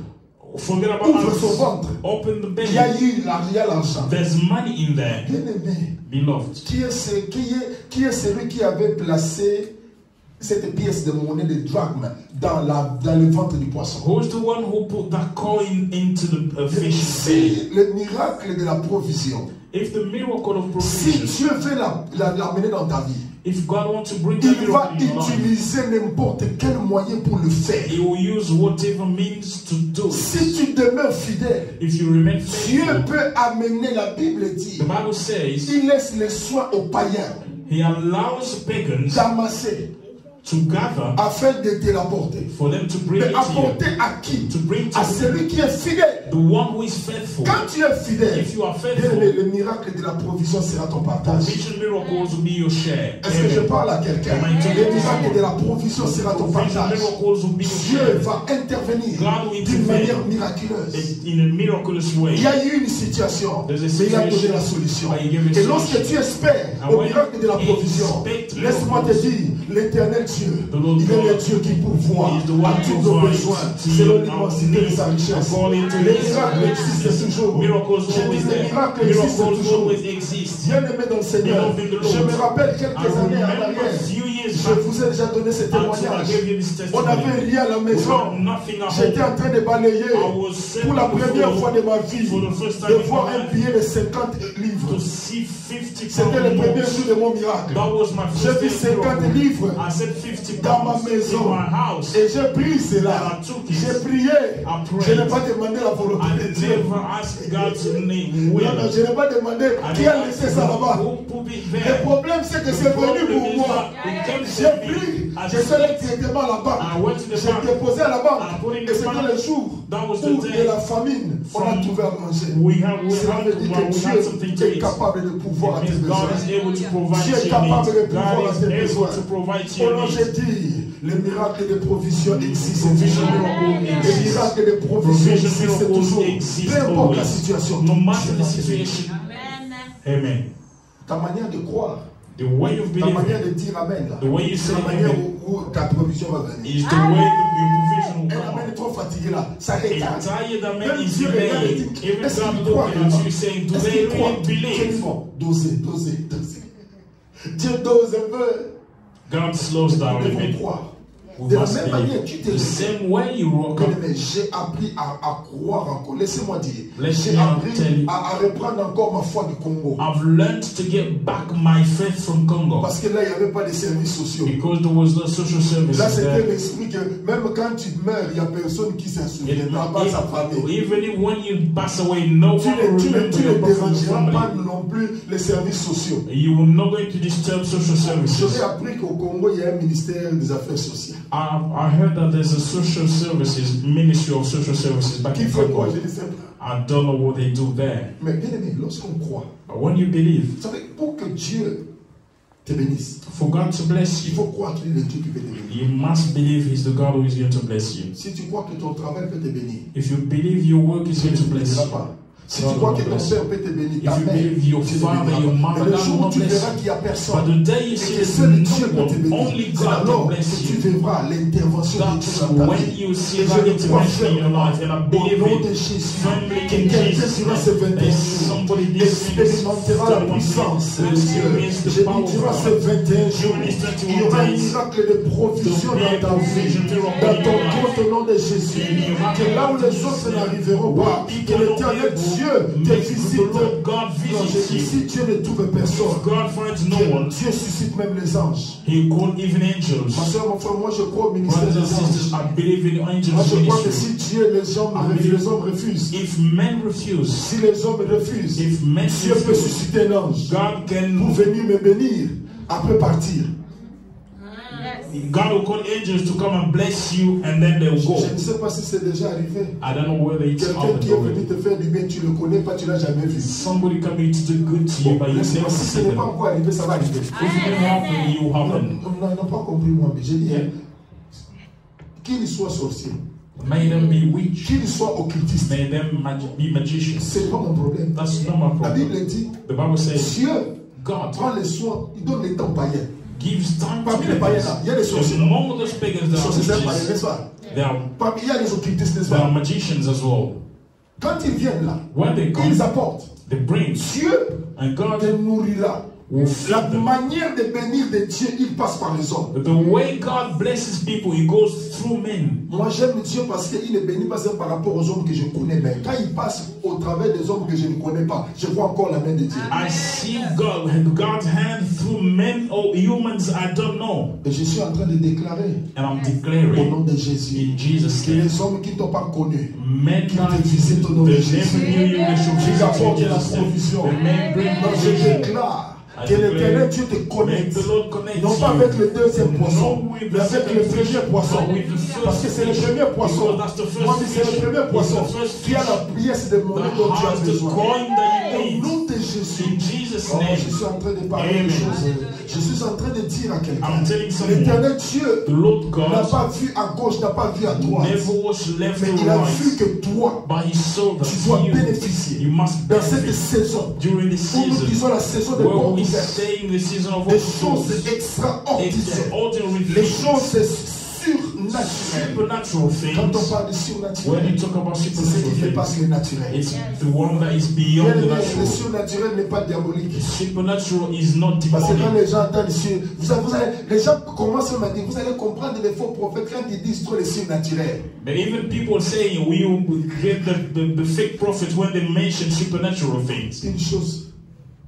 forget about Ouvre son others. ventre. Open the Il y a belly. il y a l'argent. There's money in there, Bien aimé, beloved. qui est celui qui avait placé cette pièce de monnaie de drachme dans le ventre du poisson? Who's the one who put that coin into the fish's belly? Si le miracle de la provision, If the miracle of si provision, Dieu veut l'amener dans ta vie, if God wants to bring that il va miracle in your life, utiliser n'importe quel moyen pour le faire. He will use whatever means to do it. Si tu demeures fidèle, If you remain Dieu faithful, peut amener, la Bible dit, the Bible says il laisse les soins aux païens He allows pagans d'amasser to gather afin de te l'apporter. for them to bring Mais it to you. apporter à qui? To bring to À celui qui est fidèle. the one who is faithful. Quand tu es fidèle, If you are bien faithful, aimé, le miracle de la provision sera ton partage. provision miracles will be your share. Est-ce que je Amen. parle à quelqu'un? Am I talking Le to miracle someone? de la provision sera ton Provision partage. miracles will be your Dieu share. va intervenir God will d'une intervene manière miraculeuse. in a miraculous way. Il y a eu une situation, There's a mais il a donné situation, la solution. but he gave a Et lorsque solution. tu espères And au when miracle de la you provision, expect laisse-moi te miracles, dire, l'éternel Dieu, the Lord il est le God, Dieu qui pourvoit He is the one à who tous nos provides besoins to selon our l'immensité de sa needs richesse. according to Les His miracles riches. existent toujours. Miracles Je dis, always les there. miracles existent Miracles toujours. always exist. Bien-aimé dans le Seigneur, Beloved in the Lord. je me rappelle quelques I années en remember arrière, a few years je back, vous ai déjà donné ce until I témoignage. gave you this On testimony. n'avait rien à la We maison. had nothing at J'étais home. en train de balayer I was sent pour la on the première floor fois de ma vie for the first time de in voir my un life billet de 50 livres. to see 50 C'était le premier pounds. jour de mon miracle. That was my J'ai first vu day 50 miracle. livres I said 50 dans ma pounds maison. in my house. Et j'ai pris cela. I took it. J'ai prié. I prayed. Je n'ai pas demandé la volonté I de Dieu. never asked God's name Non, will. non, je n'ai pas demandé I qui a didn't laissé ask ça là-bas. who put it Le there. problème, c'est que The c'est venu problem pour is moi. that it came J'ai to me. pris, I j'ai fait le directement à la I banque. went to the J'ai bank. déposé à la banque. I put in Et the c'était bank. le jour That was the où day de la famine, on a trouvé à manger. Cela veut dire que something to Dieu est eat. capable de pouvoir à It tes means God besoins. is able to provide Dieu est to your capable de needs. pouvoir God à is tes able besoins. to provide to Oh your non, j'ai needs. dit, les miracles de provision existent Provision toujours. miracle Les exists. miracles de provision Provision existent miracles toujours. exist Peu importe la always. situation. No matter the C'est ma situation. Amen. Ta manière de croire, The way of ta manière believing de dire Amen, là, The way you c'est say la manière amen. où ta provision va venir. is the way your provision will Un come. Amen est trop fatigué là, ça A retarde. tired man Même is Dieu regarde et delayed. dit, Even est-ce God qu'il croit looking vraiment? at you saying, do Est-ce they qu'il croit? really believe? Quel fond? Doser. Dieu dose un peu. God slows down Nous a devons bit. croire. We De la must même manière, believe. tu te The same way you walk up. mais j'ai appris à croire encore. Laissez-moi dire. Let J'ai me appris tell you. à reprendre encore ma foi du Congo. I've learned to get back my faith from Congo Parce que là, il n'y avait pas de services sociaux. because there was no social services Là, c'était there. l'esprit que même quand tu meurs, il n'y a personne qui s'en souviendra, pas sa famille. Even if when you pass away, no Tu one will remember ne your dérangeras pas family. non plus les services sociaux. You will not going to disturb social services. J'aurais appris qu'au Congo, il y a un ministère des Affaires sociales. I heard that there's a social services, ministry of social services back in quoi? Congo. Je ne sais pas. I don't know what they do there. Mais bien aimé, lorsqu'on croit, But when you believe, vous savez, pour que Dieu te bénisse, for God to bless il you, faut croire qu'il est le Dieu qui peut te bénir. you must believe He's the God who is going to bless you. Si tu crois que ton travail peut te bénir, If you believe your work is Dieu going ne to te bless bénira you, pas. Si tu crois que ton père peut te bénir, ta if you mère, believe your Dieu ne te father, bénira your pas. mother, Mais le God jour will où tu not verras bless qu'il n'y a you. personne, But the day you et see que seul no Dieu peut te one, bénir, only c'est God alors can bless que tu you. verras l'intervention de Dieu That's dans ta when vie. you see Et that je le crois intervention in your life, and I au believe nom de it Jésus, firmly que in quelqu'un Jesus' durant ces 21 name. jours Somebody this expérimentera la puissance de Dieu. Je dis, durant ces 21 jours, il y aura un miracle de provision dans ta vie, dans ton compte au nom de Jésus. Que là où les autres n'arriveront pas, que l'éternel Dieu te visite. God Non, je dis, visits si you. Dieu ne trouve personne, God finds no que one. Dieu suscite même les anges. He called even Ma angels. soeur, mon frère, moi je crois au ministère Brothers and des sisters, anges. I believe in Moi angels je crois que ministry. si Dieu, les hommes refusent, If men refuse, si les hommes refusent, if men Dieu peut refuse, susciter un ange God pour can. venir me bénir, après partir. God will call angels to come and bless you, and then they'll go. Je ne sais pas si c'est déjà arrivé. I don't know whether it's Quelqu'un happened qui est venu already. te faire du bien, tu le connais pas, tu l'as jamais vu. Somebody coming to do good to you, but you've Laisse-moi, never si ce seen n'est pas them. encore arrivé, ça va arriver. If it didn't happen, you Non, happen. non, ils n'ont pas compris moi, mais j'ai dit, Yeah. qu'il soit sorcier, May them be witch. qu'il soit occultiste, May them be magicians. c'est pas mon problème. That's not my La problem. Bible dit, The Bible says Dieu God prend les soins, il donne les temps païens. gives time to Parmi les païens là, il y a des sorciers. among those pagans, Les there are sorciers, c'est un païen, witches. n'est-ce pas? There are, Parmi, il y a des occultistes, n'est-ce there are pas? magicians as well. Quand ils viennent là, When they come, ils apportent. they bring, Dieu and te God nourrira. will La feed them. manière de bénir de Dieu, il passe par les hommes. The way God blesses people, He goes through men. Moi j'aime Dieu parce qu'il ne bénit pas seulement par rapport aux hommes que je connais, mais quand il passe au travers des hommes que je ne connais pas, je vois encore la main de Dieu. I see God's hand through men or humans I don't know. Et je suis en train de déclarer And I'm au declaring nom de Jésus in Jesus' que name, les hommes qui ne t'ont pas connu, men qui like te visitent au nom de the Jésus, never knew you, they should qui visit you in apportent la Jesus' name. provision. The men bring Donc je provision. déclare I que declare, l'éternel Dieu te May connecte. the Lord connect Non pas you. avec le deuxième poisson, No with mais the avec second le fish, premier poisson. but with the first Parce que c'est le fish. premier poisson. Because that's the first Moi, c'est le fish. premier poisson It's the first qui a fish la pièce de monnaie that dont tu as has the besoin. coin that you Au need. nom de Jésus, In Jesus' oh, name. je suis en train de parler Amen. des choses. Je suis en train de dire à I'm quelqu'un, telling someone, l'éternel Dieu the Lord n'a God pas vu à gauche, n'a pas vu à droite. never was left Mais or il a vu right, que toi, but He saw tu dois that you bénéficier must dans cette benefit saison during the où nous season disons la saison de where portes we ouvertes. stay in the season of Des open choses doors. extraordinaires. Extraordinary Les things, choses surnaturelles. supernatural Quand on things. parle de When surnaturel, you talk about c'est ce supernatural qui things, dépasse le naturel. it's the one that is beyond the Le natural. surnaturel n'est pas diabolique. Supernatural is not Parce que quand demonic. les gens entendent les gens commencent à me dire, vous allez comprendre les faux prophètes quand ils disent trop le surnaturel. But even people saying we get the fake prophets when they mention supernatural things. Une chose,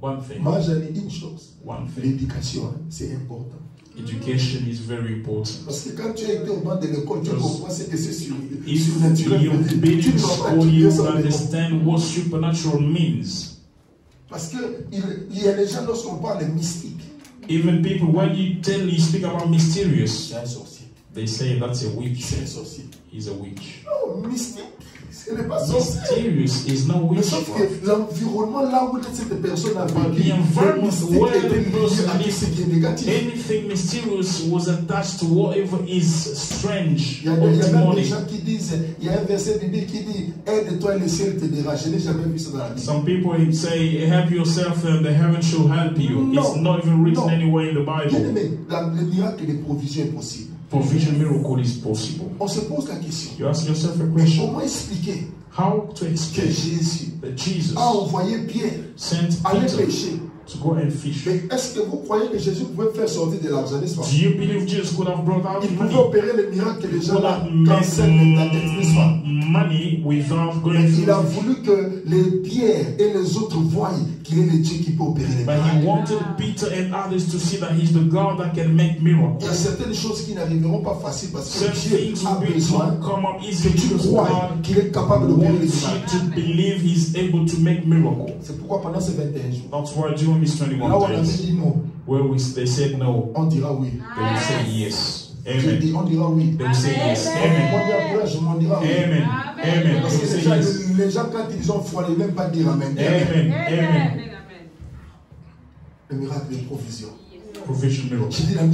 One thing. moi j'en ai une chose. One thing. L'éducation, c'est important. Education is very important. Parce que quand tu as été au banc de l'école, tu comprends ce que c'est If surnaturel. you've been Tu in ne vas pas school, étudier you ça à l'école. understand what supernatural means. Parce que il y a les gens, lorsqu'on parle de mystique, Even people, when you speak about mysterious, c'est un sorcier. they say that's a witch. C'est un sorcier. He's a witch. Non, mystique, ce n'est pas sorcier. Mysterious is not Mais sauf witchcraft. que l'environnement là où cette personne a But vécu, the environment le mystique where était the lié person à tout ce qui est négatif. Anything mysterious was attached to whatever is strange Il y a or même des demonic. gens qui disent, il y a un verset biblique qui dit, aide-toi et le ciel te dira. Je n'ai jamais vu ça dans la Bible. Some people say, help yourself and the heaven shall help you. It's No. not even written No. anywhere in the Bien Bible. aimé, le miracle de provision est possible. Provision miracle is possible. On se pose la question, You ask yourself a mais question. comment expliquer How to que explain Jésus that Jesus a envoyé Pierre sent aller Peter pêcher? to go and fish? Mais est-ce que vous croyez que Jésus pouvait faire sortir de l'argent, n'est-ce pas? Do you believe Jesus could have brought out Il pouvait money? opérer le miracle que les gens Could là have made cancellent la dette, n'est-ce pas? money without Mais going il a through. voulu que les pierres et les autres voient qu'il est le Dieu qui peut opérer les But he miracles. wanted Peter and others to see that he's the God that can make Il y a miracles. certaines choses qui n'arriveront pas faciles parce que Some Dieu things a will besoin come up que easily tu because crois God qu'il est capable d'opérer les wants you miracles. to believe he's able to make miracles. C'est pourquoi pendant ces 21 jours, That's why during these là où 21 on avait days, dit non, where they said no, on dira oui. they will say yes. Amen. On dira oui. They will say yes. Amen. Moi, je m'en dirai oui. Amen. Amen. Parce They que will say yes. les gens, quand ils ont foi, ils ne même pas dire amen. Amen. Amen. Le miracle de provision. Provision miracle. Je dis un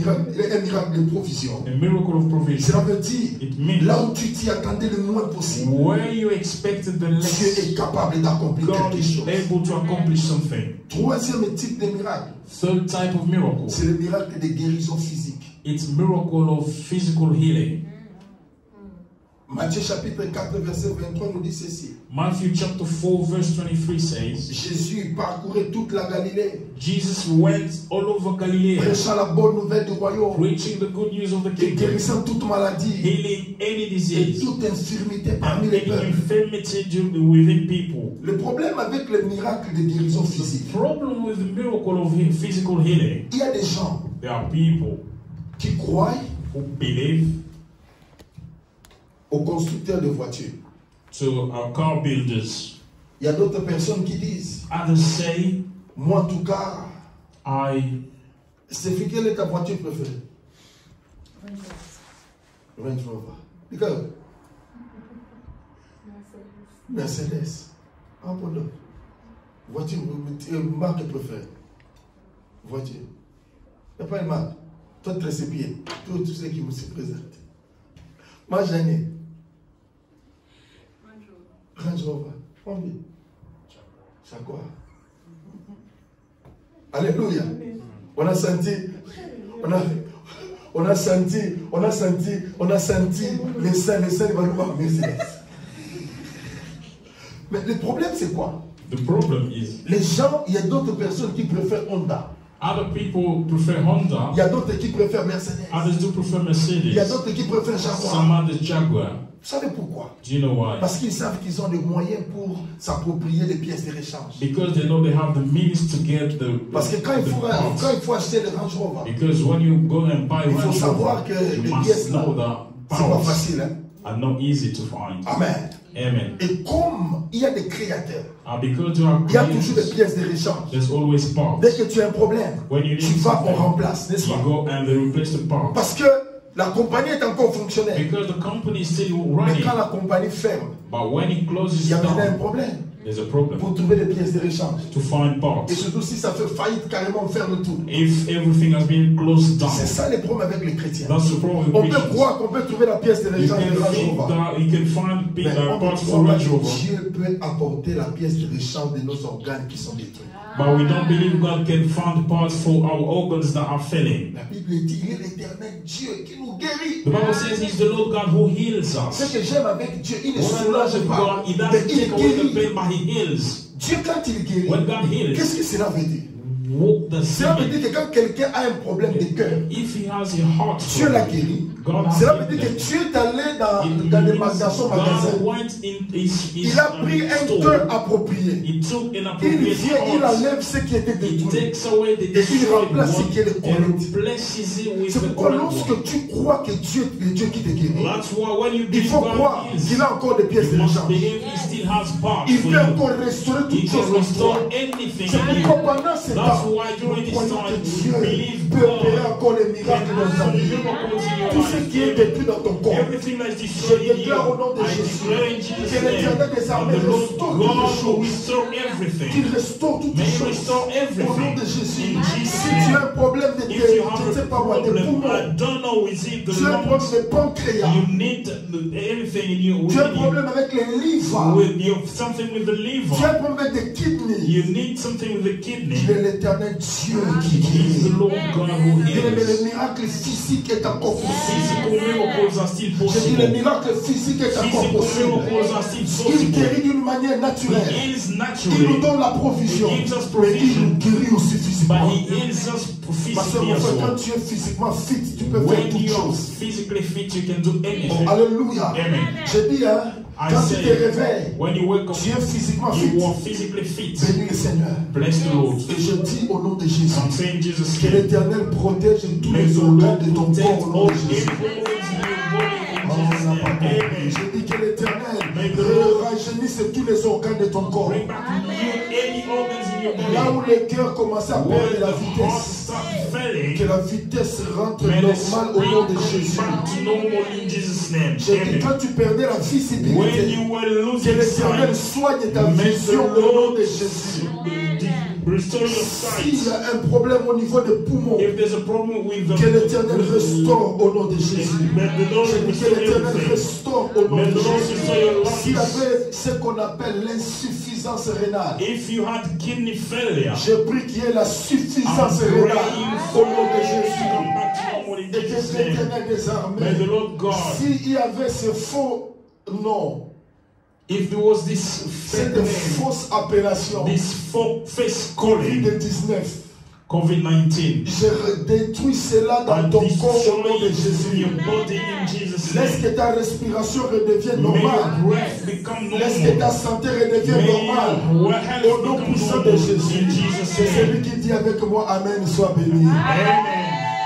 miracle de provision. A miracle of provision. Cela veut dire, It means là où tu t'y attendais le moins possible, where you expected the Dieu less, est capable d'accomplir God quelque is chose. able to accomplish something. Troisième type de miracle, Third type of miracle. c'est le miracle de guérison physique. It's miracle of physical healing. Matthieu chapitre 4, verset 23 nous dit ceci. Matthew chapter 4 verse 23 says, Jésus parcourait toute la Galilée, Jesus went all over Galilee, prêchant la bonne nouvelle du royaume, preaching the good news of the et kingdom, guérissant toute maladie healing any et disease toute infirmité parmi and les any peuples. infirmity within people. Le problème avec le miracle de guérison physique, The problem with the miracle of physical healing, il y a des gens there are people qui croient who believe aux constructeurs de voitures. to our car builders. Il y a d'autres personnes qui disent, Others say, moi en tout cas, I quelle est ta voiture préférée? Range Rover. Regarde. Mercedes. Un peu d'autre. Voiture, marque préférée. Voiture. Il n'y a pas une marque. Toi, tu restes pied. Tous ceux qui me se présentent. Moi, j'en ai. Range Rover. Combien? Jaguar. Alléluia. On a senti les saints vont nous voir Mercedes. Mais le problème c'est quoi? the problem is Les gens, il y a d'autres personnes qui préfèrent Honda. other people prefer Honda, Il y a d'autres qui préfèrent Mercedes. others do prefer Il y a Mercedes, d'autres qui préfèrent some Jaguar. others Jaguar. Vous savez pourquoi? Do you know why? Parce qu'ils savent qu'ils ont les moyens pour s'approprier les pièces de rechange. Because they know they have the means to get the Parce que quand the parts. il faut acheter le Range Rover, Because when you go and buy il faut Range savoir Rover, que you les must pièces là, know that c'est pas parts facile. Hein? are not easy to find. Amen. Amen. Et comme il y a des créateurs, Because you are il y a toujours des creators, pièces de rechange. there's always parts. Dès que tu as un problème, When you tu need vas, on something, remplace, n'est-ce you pas? go and they replace the parts. Parce que la compagnie est encore fonctionnelle. Because the company is still Mais running. quand la compagnie ferme, But when it il closes y a maintenant un down, problème there's a problem pour trouver des pièces de rechange. to find parts. Et surtout si ça fait faillite, carrément on ferme tout. If everything has been closed down, C'est ça les problèmes avec les chrétiens. that's the problem with On peut Christians. croire qu'on peut trouver la pièce de You rechange de can Range think Rover. that you can find Mais on ne parts for croit pas Range que Rover, Dieu peut apporter la pièce de rechange de nos organes qui sont détruits. but we don't believe God can find parts for our organs that are failing. La Bible dit, il est l'éternel Dieu qui nous guérit. The Bible says He's the Lord God who heals Ce us. que j'aime avec Dieu, il ne What I love soulage with pas, God, He mais doesn't il take away the guérit. pain, but He heals. Dieu, quand il guérit, When God heals, qu'est-ce que cela veut dire? what does Cela veut it mean? dire que quand quelqu'un a un problème de cœur, If he has a heart Dieu l'a problem, guéri. God has Cela veut healed dire que them. Dieu est allé dans It des means magasins. God went in his Il a pris un store. cœur approprié. He took an Il appropriate vient, il heart. enlève ce qui était He détruit. takes away the Et il destroyed remplace ce one qui est le and correct. replaces it with C'est the pourquoi correct lorsque one. tu crois que Dieu est le Dieu qui te guérit, That's why when you il believe faut God croire is, qu'il a encore des pièces de you must rechange. believe He still has parts Il for peut you. encore restaurer He toutes choses can en restore toi. anything C'est in you. pourquoi pendant ces That's temps, why during nous this croyons que time we Dieu believe peut opérer God encore les miracles can dans do ta some vie. miracles in your Tout ce life. qui est détruit dans ton corps, Everything that is je destroyed in you, déclare au nom de I Jésus declare in Jesus' que l'Éternel des name, armées the Lord restaure God toutes les will choses. restore Qu'il everything. restaure toutes May les He choses. restore Au nom everything. de Jésus. In Jesus' Si tu as name. un problème de If you have je ne sais a pas moi, des problem, I poumons, don't know, is it the tu as un problème lungs? de pancréas, You need everything in you. tu as un Within problème avec les livres, you. You have something with the liver. tu as un problème avec des kidneys. You need something with the kidney. Il est l'éternel Dieu qui He's guérit. the Lord God who Mais le heals. miracle physique est encore Physical possible. miracles are still Je dis le possible. miracle physique est encore Physical possible. miracles are still Il possible. guérit d'une manière He naturelle. heals Il nous naturally, donne la provision. He gives us Mais il provision. nous guérit aussi but physiquement. He heals us Parce que physically mon as frère, quand well. tu es physiquement fit, tu peux faire When toutes you are choses. physically fit, you can do Oh, anything. alléluia. Amen. J'ai dit, hein, I quand tu te say, réveilles, when you wake up, tu es physiquement fit. you are physically fit. Bénis le Seigneur. Bless the Lord. Et je dis au nom de Jésus, I'm saying Jesus' que name. l'Éternel protège tous May les the organes Lord de ton protect corps au nom all de Jésus. every organs in your body in Oh, Jesus' n'a name. pas compris. Amen. Je dis que l'Éternel May the Lord rajeunisse tous les organes de ton corps. bring back to you any organs in your Là body. où le cœur commence à Where perdre la the heart vitesse, starts failing, Que la vitesse rentre may the normale au nom de speed Jésus. come back to normal in Jesus' name. J'ai dit, Amen. quand tu perdais la When visibilité, you were que losing l'Éternel sight, soigne ta may the vision au nom Lord de Jésus. restore your S'il y sight. a un problème au niveau des poumons, If there's a problem with the que l'Éternel restaure au nom de Jésus. may the Lord J'ai dit que restore l'Éternel everything. restaure au nom May de the Lord Jésus. restore your S'il y lungs. avait ce qu'on appelle l'insuffisance rénale, If you had kidney failure, je prie qu'il y ait la suffisance I'm rénale praying au for nom de you to Jésus. come back to normal in Et que Jesus' name. l'Éternel des May the armées, Lord God, s'il y avait ce faux nom, if there was this fake cette name, fausse appellation, this face calling, COVID-19, COVID-19, je détruis cela dans and ton corps au nom de destroy Jésus. your body in Jesus' Laisse name. que ta respiration redevienne May your normale. breath become Laisse que ta normal. santé redevienne May normale. your Au health nom become puissant normal de in Jésus. Jesus' Que celui name. qui dit avec moi Amen soit béni. Amen.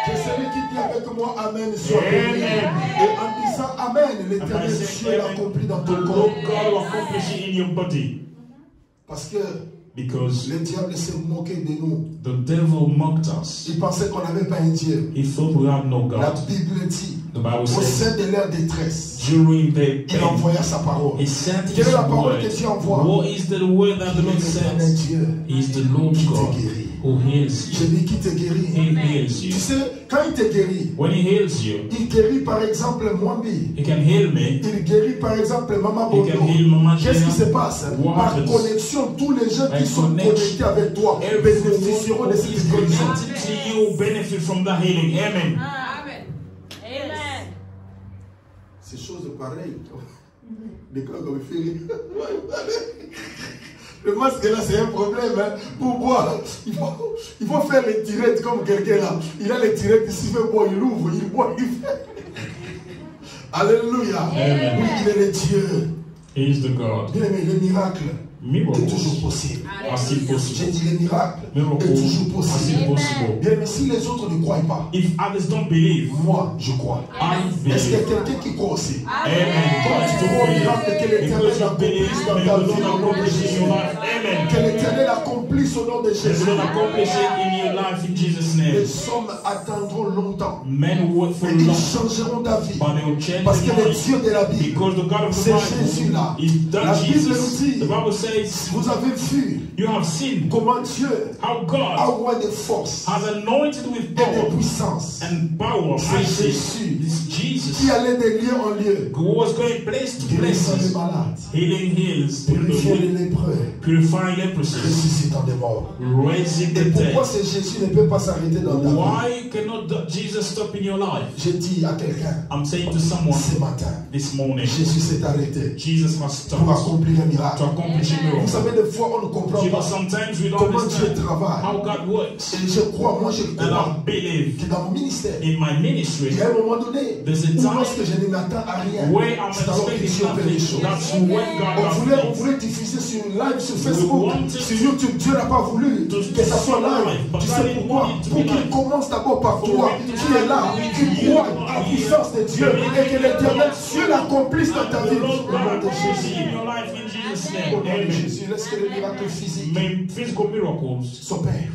Que celui qui dit avec moi Amen soit béni. Amen. Et en disant Amen, And by l'Éternel Dieu saying l'accomplit dans amen, the ton Lord corps. God will accomplish it in your body. Parce que Because le diable s'est moqué de nous. the devil mocked us. Il pensait qu'on n'avait pas un Dieu. He thought we had no La God. Bible dit, The Bible au says, sein de leur détresse, during their il pain, envoya sa parole. He sent Quelle His est la parole word. que Dieu envoie? What is the word that the Lord Il est l'éternel sends? Dieu He is the Lord qui te God guérit. who heals Je you. dis qui te guérit. He heals Tu you. sais, quand il te guérit, When He heals you, il guérit par exemple Mwambi. He can heal me. Il guérit par exemple Maman He can Bondo. heal Mama Qu'est-ce qui se Gina. passe? What Par happens? connexion, tous les gens By qui sont connection, connectés avec toi Everyone bénéficieront who de is cette guérison. connected to you benefit from that healing. Amen. Amen. Amen. C'est chose pareille. Des cas comme Ferry. Le masque là, c'est un problème. Hein. Pour boire, il faut faire les tirettes comme quelqu'un là. Il a les tirettes, s'il veut boire, il ouvre, il boit, il fait. Alléluia. Amen. Oui, il est le Dieu. He is the God. Bien aimé, les miracles Miracles est toujours possible. are still J'ai possible. dit les miracles Miracles est toujours are still possible. possible. Bien aimé, si les autres ne croient pas, If others don't believe, moi je crois. I Est-ce qu'il y a believe. quelqu'un qui croit aussi? Amen. Quand God tu to crois au believe. miracle que l'éternel Because you believe, accomplisse dans may ta the vie Lord au nom de accomplish in Jésus. your life. Amen. Que l'éternel accomplisse au nom de May the Jésus. Lord accomplish it in your life in Jesus' name. Les hommes attendront longtemps. Men work for Et ils long, changeront d'avis. but they will change Parce que their le mind. Dieu de la Bible, Because the God of the c'est Jésus-là. Bible is La that Bible nous Jesus. dit, The Bible says, vous avez vu you have seen comment Dieu how a God oint de force has anointed with et de power puissance and power. C'est I see Jésus this qui Jesus allait de lieu en lieu, who was going place to guérissant les places, malades, healing heals, purifiant les lépreux, purifying leprosy, ressuscitant des morts. raising Et the pourquoi dead. ce Jésus ne peut pas s'arrêter dans ta vie? Why cannot Jesus stop in your life? Je dis à quelqu'un I'm saying to someone ce matin, this morning, Jésus s'est arrêté Jesus has pour stopped accomplir un to miracle. accomplish a Vous miracle. savez, des fois, on ne comprend You know, pas sometimes we don't comment Dieu understand travaille. how God works. Et je crois, moi je And crois I believe que dans mon ministère, in my ministry, il y a un moment donné there's a où time lorsque je ne m'attends à rien, where I'm c'est alors que expecting Dieu fait les nothing. choses. That's when God On does voulait things. diffuser sur live sur Facebook, wanted sur YouTube. Dieu n'a pas voulu to que ça soit live. live, but Tu God sais didn't pourquoi? want it to Pour be qu'il live. commence d'abord par For toi. it to Tu es là, start with tu you. crois à la puissance de Dieu et que l'éternel Dieu l'accomplisse dans ta And vie. the Lord Au nom God de accomplishes Jésus. in your life in Jesus' Au name. nom de Amen. Jésus, laisse que les miracles physiques May physical miracles s'opèrent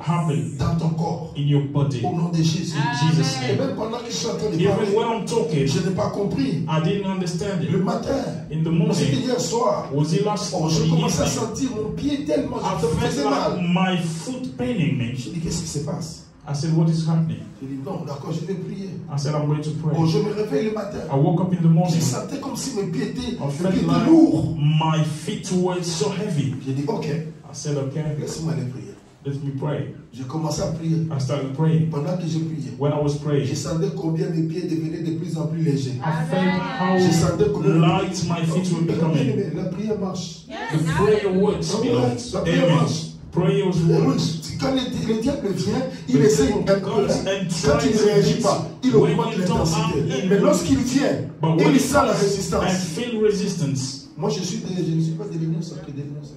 happen dans ton corps. in your body Au nom de Jésus. in Jesus' Et name. même pendant que je suis en train de Even parler, when I'm talking, je n'ai pas compris. I didn't understand Le it. matin, In the on s'est dit morning, hier soir, was it last je commençais à evening? sentir mon pied tellement, I ça me felt faisait like mal. my foot paining me. J'ai dit, qu'est-ce qui se passe? I said, what is happening? J'ai dit, non, d'accord, je vais prier. I said, I'm going to pray. Bon, je me réveille le matin. I woke up in the Je morning. sentais comme si mes pieds étaient, I mes felt pieds étaient like lourds. my feet were so heavy. J'ai dit, ok, I said, okay, laisse-moi aller prier. let me pray. J'ai commencé à prier. I started praying. Pendant que je priais, When I was je praying, sentais combien mes pieds devenaient de plus en plus légers. I felt Je sentais how combien light my feet were becoming. La prière marche. The prayer works, beloved. La prière Amen. marche. Prayer was Et works. oui, quand le diable vient, il essaie un peu. comes and Quand il ne tries réagit it, pas, il when augmente you don't l'intensité. have Mais lorsqu'il vient, But when il it sent la comes and résistance. feel resistance, Moi, je ne suis pas devenu ça que devenu ça.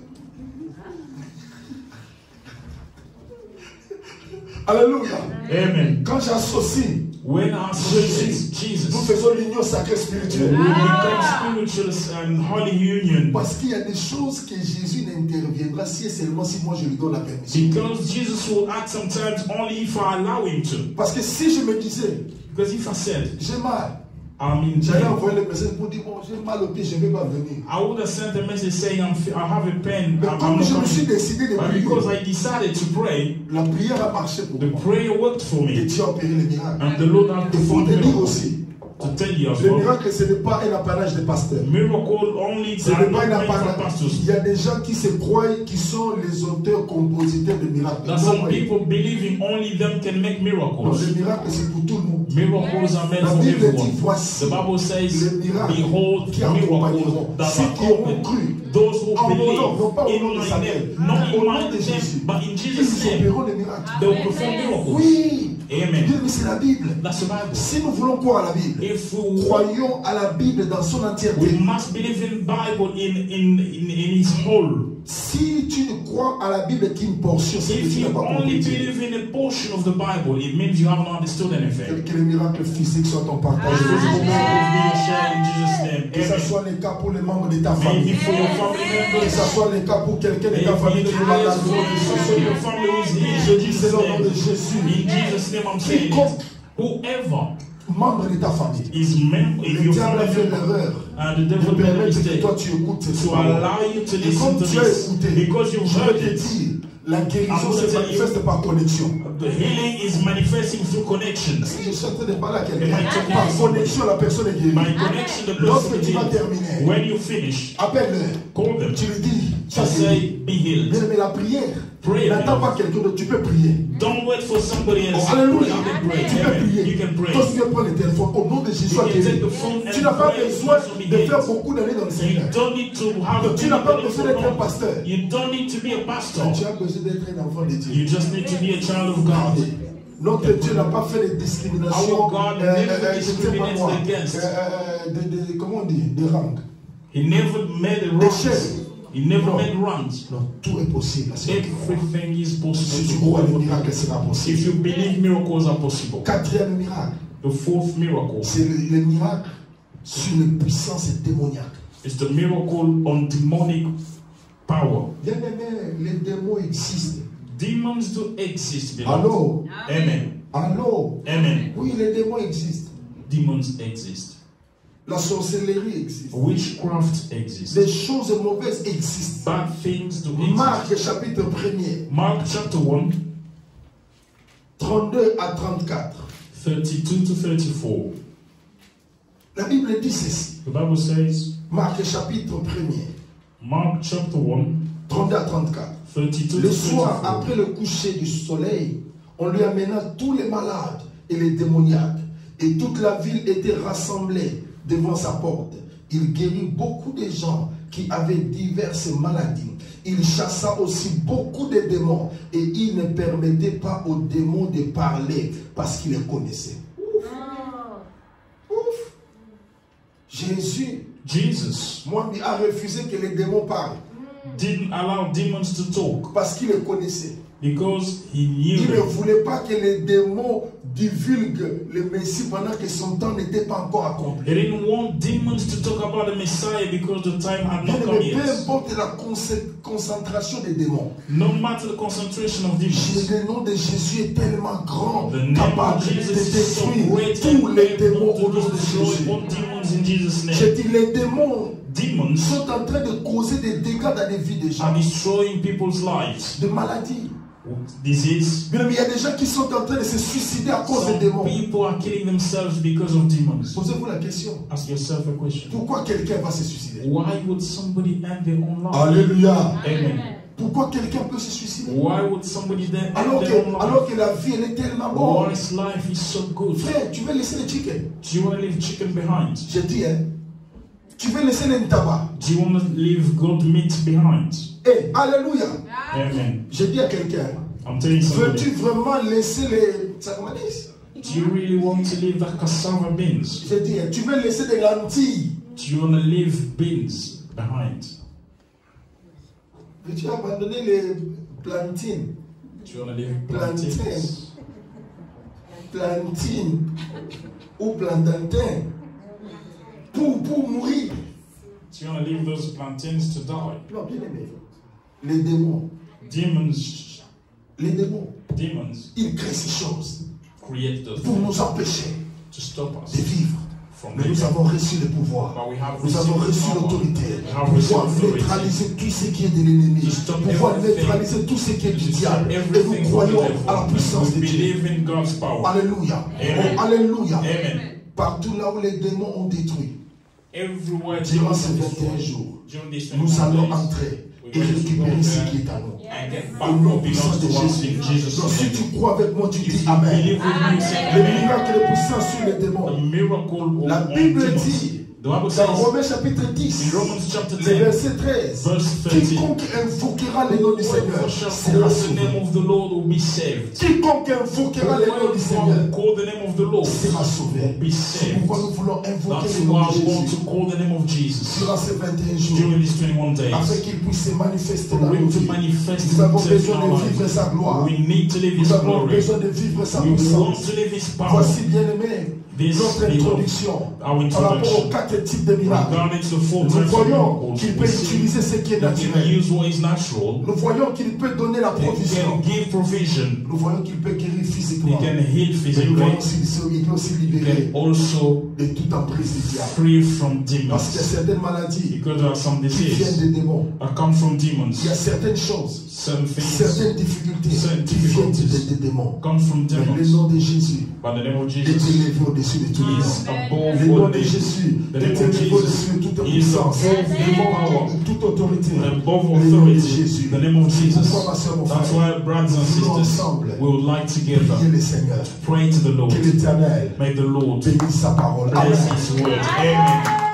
Alléluia. amen. Quand j'associe When our Savior is Jesus, nous faisons l'union sacrée spirituelle. we become spiritual and holy union. Parce qu'il y a des choses que Jésus n'interviendra si et seulement si moi je lui donne la permission. Because Jesus will act sometimes only if I allow him to. Parce que si je me disais, Because if I said, j'ai mal, I'm in j'allais jail, envoyer le message pour dire, bon, j'ai mal au pied, je ne vais pas venir. I would have sent a message saying I have a pain. Mais I'm comme not je me suis coming. décidé de But prier, because I decided to pray, la prière a marché pour the moi. prayer worked for Et me. Dieu a opéré les miracles. And the Lord has Et pour performed te dire miracles. aussi, To tell you as le well, miracle, ce n'est pas un apanage des pasteurs. miracle only Ce are n'est not pas un meant for apanage. pastors. Il y a des gens qui se croient qui sont les auteurs, compositeurs de miracles. That Non, some oui. people believing only them can make Non, miracles. le miracle, c'est pour tout le monde. Miracles are meant La for Bible dit, everyone. voici The Bible says, les miracles behold, qui accompagneront miracles that ceux qui auront accompany cru those who en mon nom, believe non pas au nom in de my Samuel, name, not au in nom my de Jésus. name, but in Ils Jesus' name. opéreront les miracles. They will perform miracles. Oui, Amen. Dieu, mais c'est la Bible. That's the Bible. Si nous voulons croire à la Bible, If we croyons à la Bible dans son we entièreté. must believe in Bible in its whole. Si tu ne crois à la Bible qu'une portion, c'est que If tu n'as you pas only compris. believe in a portion of the Bible, it means you haven't understood anything. Que les miracles physiques soient en partage. Miracles be shared in Jesus' name. Que ce Amen. soit le cas pour les membres de ta Maybe famille. for your family Que ce members. soit le cas pour quelqu'un de ta famille qui est malade. For your family who is Je in dis Jesus' c'est le nom de name. Jésus. In Jesus' name I'm saying it. Whoever Membre de ta famille. is member, if Le your diable a family fait member, l'erreur and the de devil made a permettre que mistake toi tu écoutes cette to parole. allow you to Et listen comme to tu as this, écouté, because you've je heard vais te it, dire, la guérison I'm se gonna tell you. manifeste par connexion. the healing is manifesting through connections. Si je suis en train de parler à quelqu'un, Am I talking par to somebody? connexion, la personne est guérie. My connection, the Lorsque person tu vas is terminer, when you finish, appelle-le. call them. Tu lui dis, tu as Just guéri. say, be healed. Mais la prière, Pray. n'attends pas quelqu'un d'autre, tu peux prier. Don't wait for somebody else. Oh, alléluia. You can pray. Tu peux Amen. prier. You can pray. Toi, tu viens prendre le téléphone. Au nom de Jésus, You à can guéri. take the phone and Tu n'as pas pray. besoin Just be de faire healed. beaucoup d'années dans le You Seigneur. don't need to have Tu n'as pas been besoin for d'être un long. pasteur. You don't need to be a pastor. Tu as besoin d'être un enfant de Dieu. You just need to be a child of God. Notre Dieu n'a pas fait de discrimination. Our God never je sais pas discriminates moi, against. comment on dit, de rang. He never made a Des wrong. chefs. He never Non. made wrongs. Non, tout est possible. Everything is Si possible tu to crois God. le miracle, sera possible. If you believe miracles are possible. Quatrième miracle, The fourth miracle c'est le miracle sur les puissances démoniaques. is the miracle on demonic power. Bien aimé, les démons existent. Demons do exist, beloved. Alors, Amen. alors, Amen. oui, les démons existent. Demons exist. La sorcellerie existe. Witchcraft exists. Les choses mauvaises existent. Bad things do exist. Marc chapitre 1er, Mark chapter 1, 32 à 34. 32 to 34. La Bible dit ceci. The Bible says, Marc chapitre 1er, Mark chapter 1, 32 à 34. 32 Le to soir, 34. après le coucher du soleil, on lui amena tous les malades et les démoniaques. Et toute la ville était rassemblée devant sa porte. Il guérit beaucoup de gens qui avaient diverses maladies. Il chassa aussi beaucoup de démons. Et il ne permettait pas aux démons de parler parce qu'il les connaissait. Ouf. Jesus Moi, a refusé que les démons parlent. didn't allow demons to talk Parce qu'il les connaissait. because he knew Il ne them. voulait pas que les démons divulguent le Messie pendant que son temps n'était pas encore accompli. He didn't want demons to talk about the Messiah because the time had not come Mais peu yet. importe la concentration des démons, No matter the concentration of demons, le nom de Jésus est tellement grand, the name capable of de Jesus is so détruire great tous and les démons able au nom to de destroy Jésus. all demons in Jesus' Je name. dis, les démons Demons sont en train de causer des dégâts dans les vies des gens, are destroying people's lives. de maladies. Disease. Mais il y a des gens qui sont en train de se suicider à cause des Some démons. people are killing themselves because of demons. Posez-vous la question. Ask yourself a question. Pourquoi quelqu'un va se suicider? Why would somebody end their own life? Alléluia. Amen. Pourquoi quelqu'un peut se suicider? Why would somebody then end Alors their own life? que la vie elle est tellement bonne. Why's life is so good? Frère, tu veux laisser le chicken? Do you want to leave chicken behind? Je dis, hein. Tu veux laisser le tabac? Do you want to leave goat meat behind? Eh, alléluia. Amen. Je dis à quelqu'un, I'm telling veux-tu somebody. vraiment laisser les... Ça comment dire? Do you really want to leave the cassava beans? Je dis, hein, tu veux laisser des lentilles? Do you want to leave beans behind? Veux-tu abandonner les plantains? Do you want to leave Plantains. plantains? plantine ou plantain pour mourir. Do you want to leave those plantains to die? Non, bien aimé. Les démons, Demons ils créent ces choses create those pour things nous empêcher to stop us de vivre. from Mais nous living. avons reçu le pouvoir. But we have Nous avons received reçu power. l'autorité We have pour pouvoir received authority. neutraliser tout ce qui est de l'ennemi, To stop pour pouvoir everything. neutraliser tout ce qui est To du stop diable. Et everything nous from the croyons devil. à la puissance We de Dieu. believe in God's power. Alléluia. Amen. Oh, alléluia. Amen. Partout là où les démons ont détruit, Everywhere durant demons ces are 21 destroyed, jours, during these nous 21 allons days, entrer et récupérer ce qui est à nous. and get Au back nom what puissant belongs de to us Jésus. in Jesus' Donc si name. tu crois avec moi, tu dis If you Amen. believe with me, say Les amen. miracles puissants sur les The démons. miracle La on Bible demons. dit, The Bible dans says Romains chapitre 10, in Romans chapter le 10, verset 13, verse 13, quiconque invoquera le nom du Seigneur whoever shall sera call the name sauvé. of the Lord will be saved. Quiconque invoquera le nom du Seigneur Whoever call the name of the Lord sera sauvé. will be C'est saved. pourquoi nous voulons invoquer That's le nom why de we want Jésus to call the name of Jesus durant ces 21 jours, during these 21 afin days. qu'il puisse se manifester For dans nos him to vies. manifest Nous avons himself in besoin our de vivre lives. sa gloire. We need to live Nous his avons glory. besoin de vivre sa We want puissance. to live his power. Voici, bien-aimé, This notre is introduction our par rapport introduction. aux 4 types de miracles. Regarding to the four Nous types of voyons miracles, qu'il we peut see utiliser ce qui est that he can naturel. use what is natural. Nous voyons qu'il peut donner la He provision. can give provision. Nous voyons qu'il peut guérir He physiquement. can heal Mais nous physically. voyons qu'il peut aussi He libérer can also de toute emprise du diable. free from Parce qu'il y a demons. certaines maladies Because there are some qui viennent diseases des démons. that come from Il y a demons. certaines choses, Certain things certaines difficultés certain qui viennent difficulties des démons. come from Mais le demons. nom de Jésus But the name of est Jesus élevé au-dessus de tout le is nom. above Le nom all de names. Jésus The est name of élevé Jesus au-dessus de toute is puissance, above all power, de toute autorité. above Le nom de authority. Jésus. The name of Jesus. Pourquoi, ma soeur, mon That's frère, why, brothers and nous voulons sisters, ensemble we would like together prier le Seigneur. pray to the Lord. Que l'Éternel May the Lord bénisse sa parole. bless Amen. His word. Amen.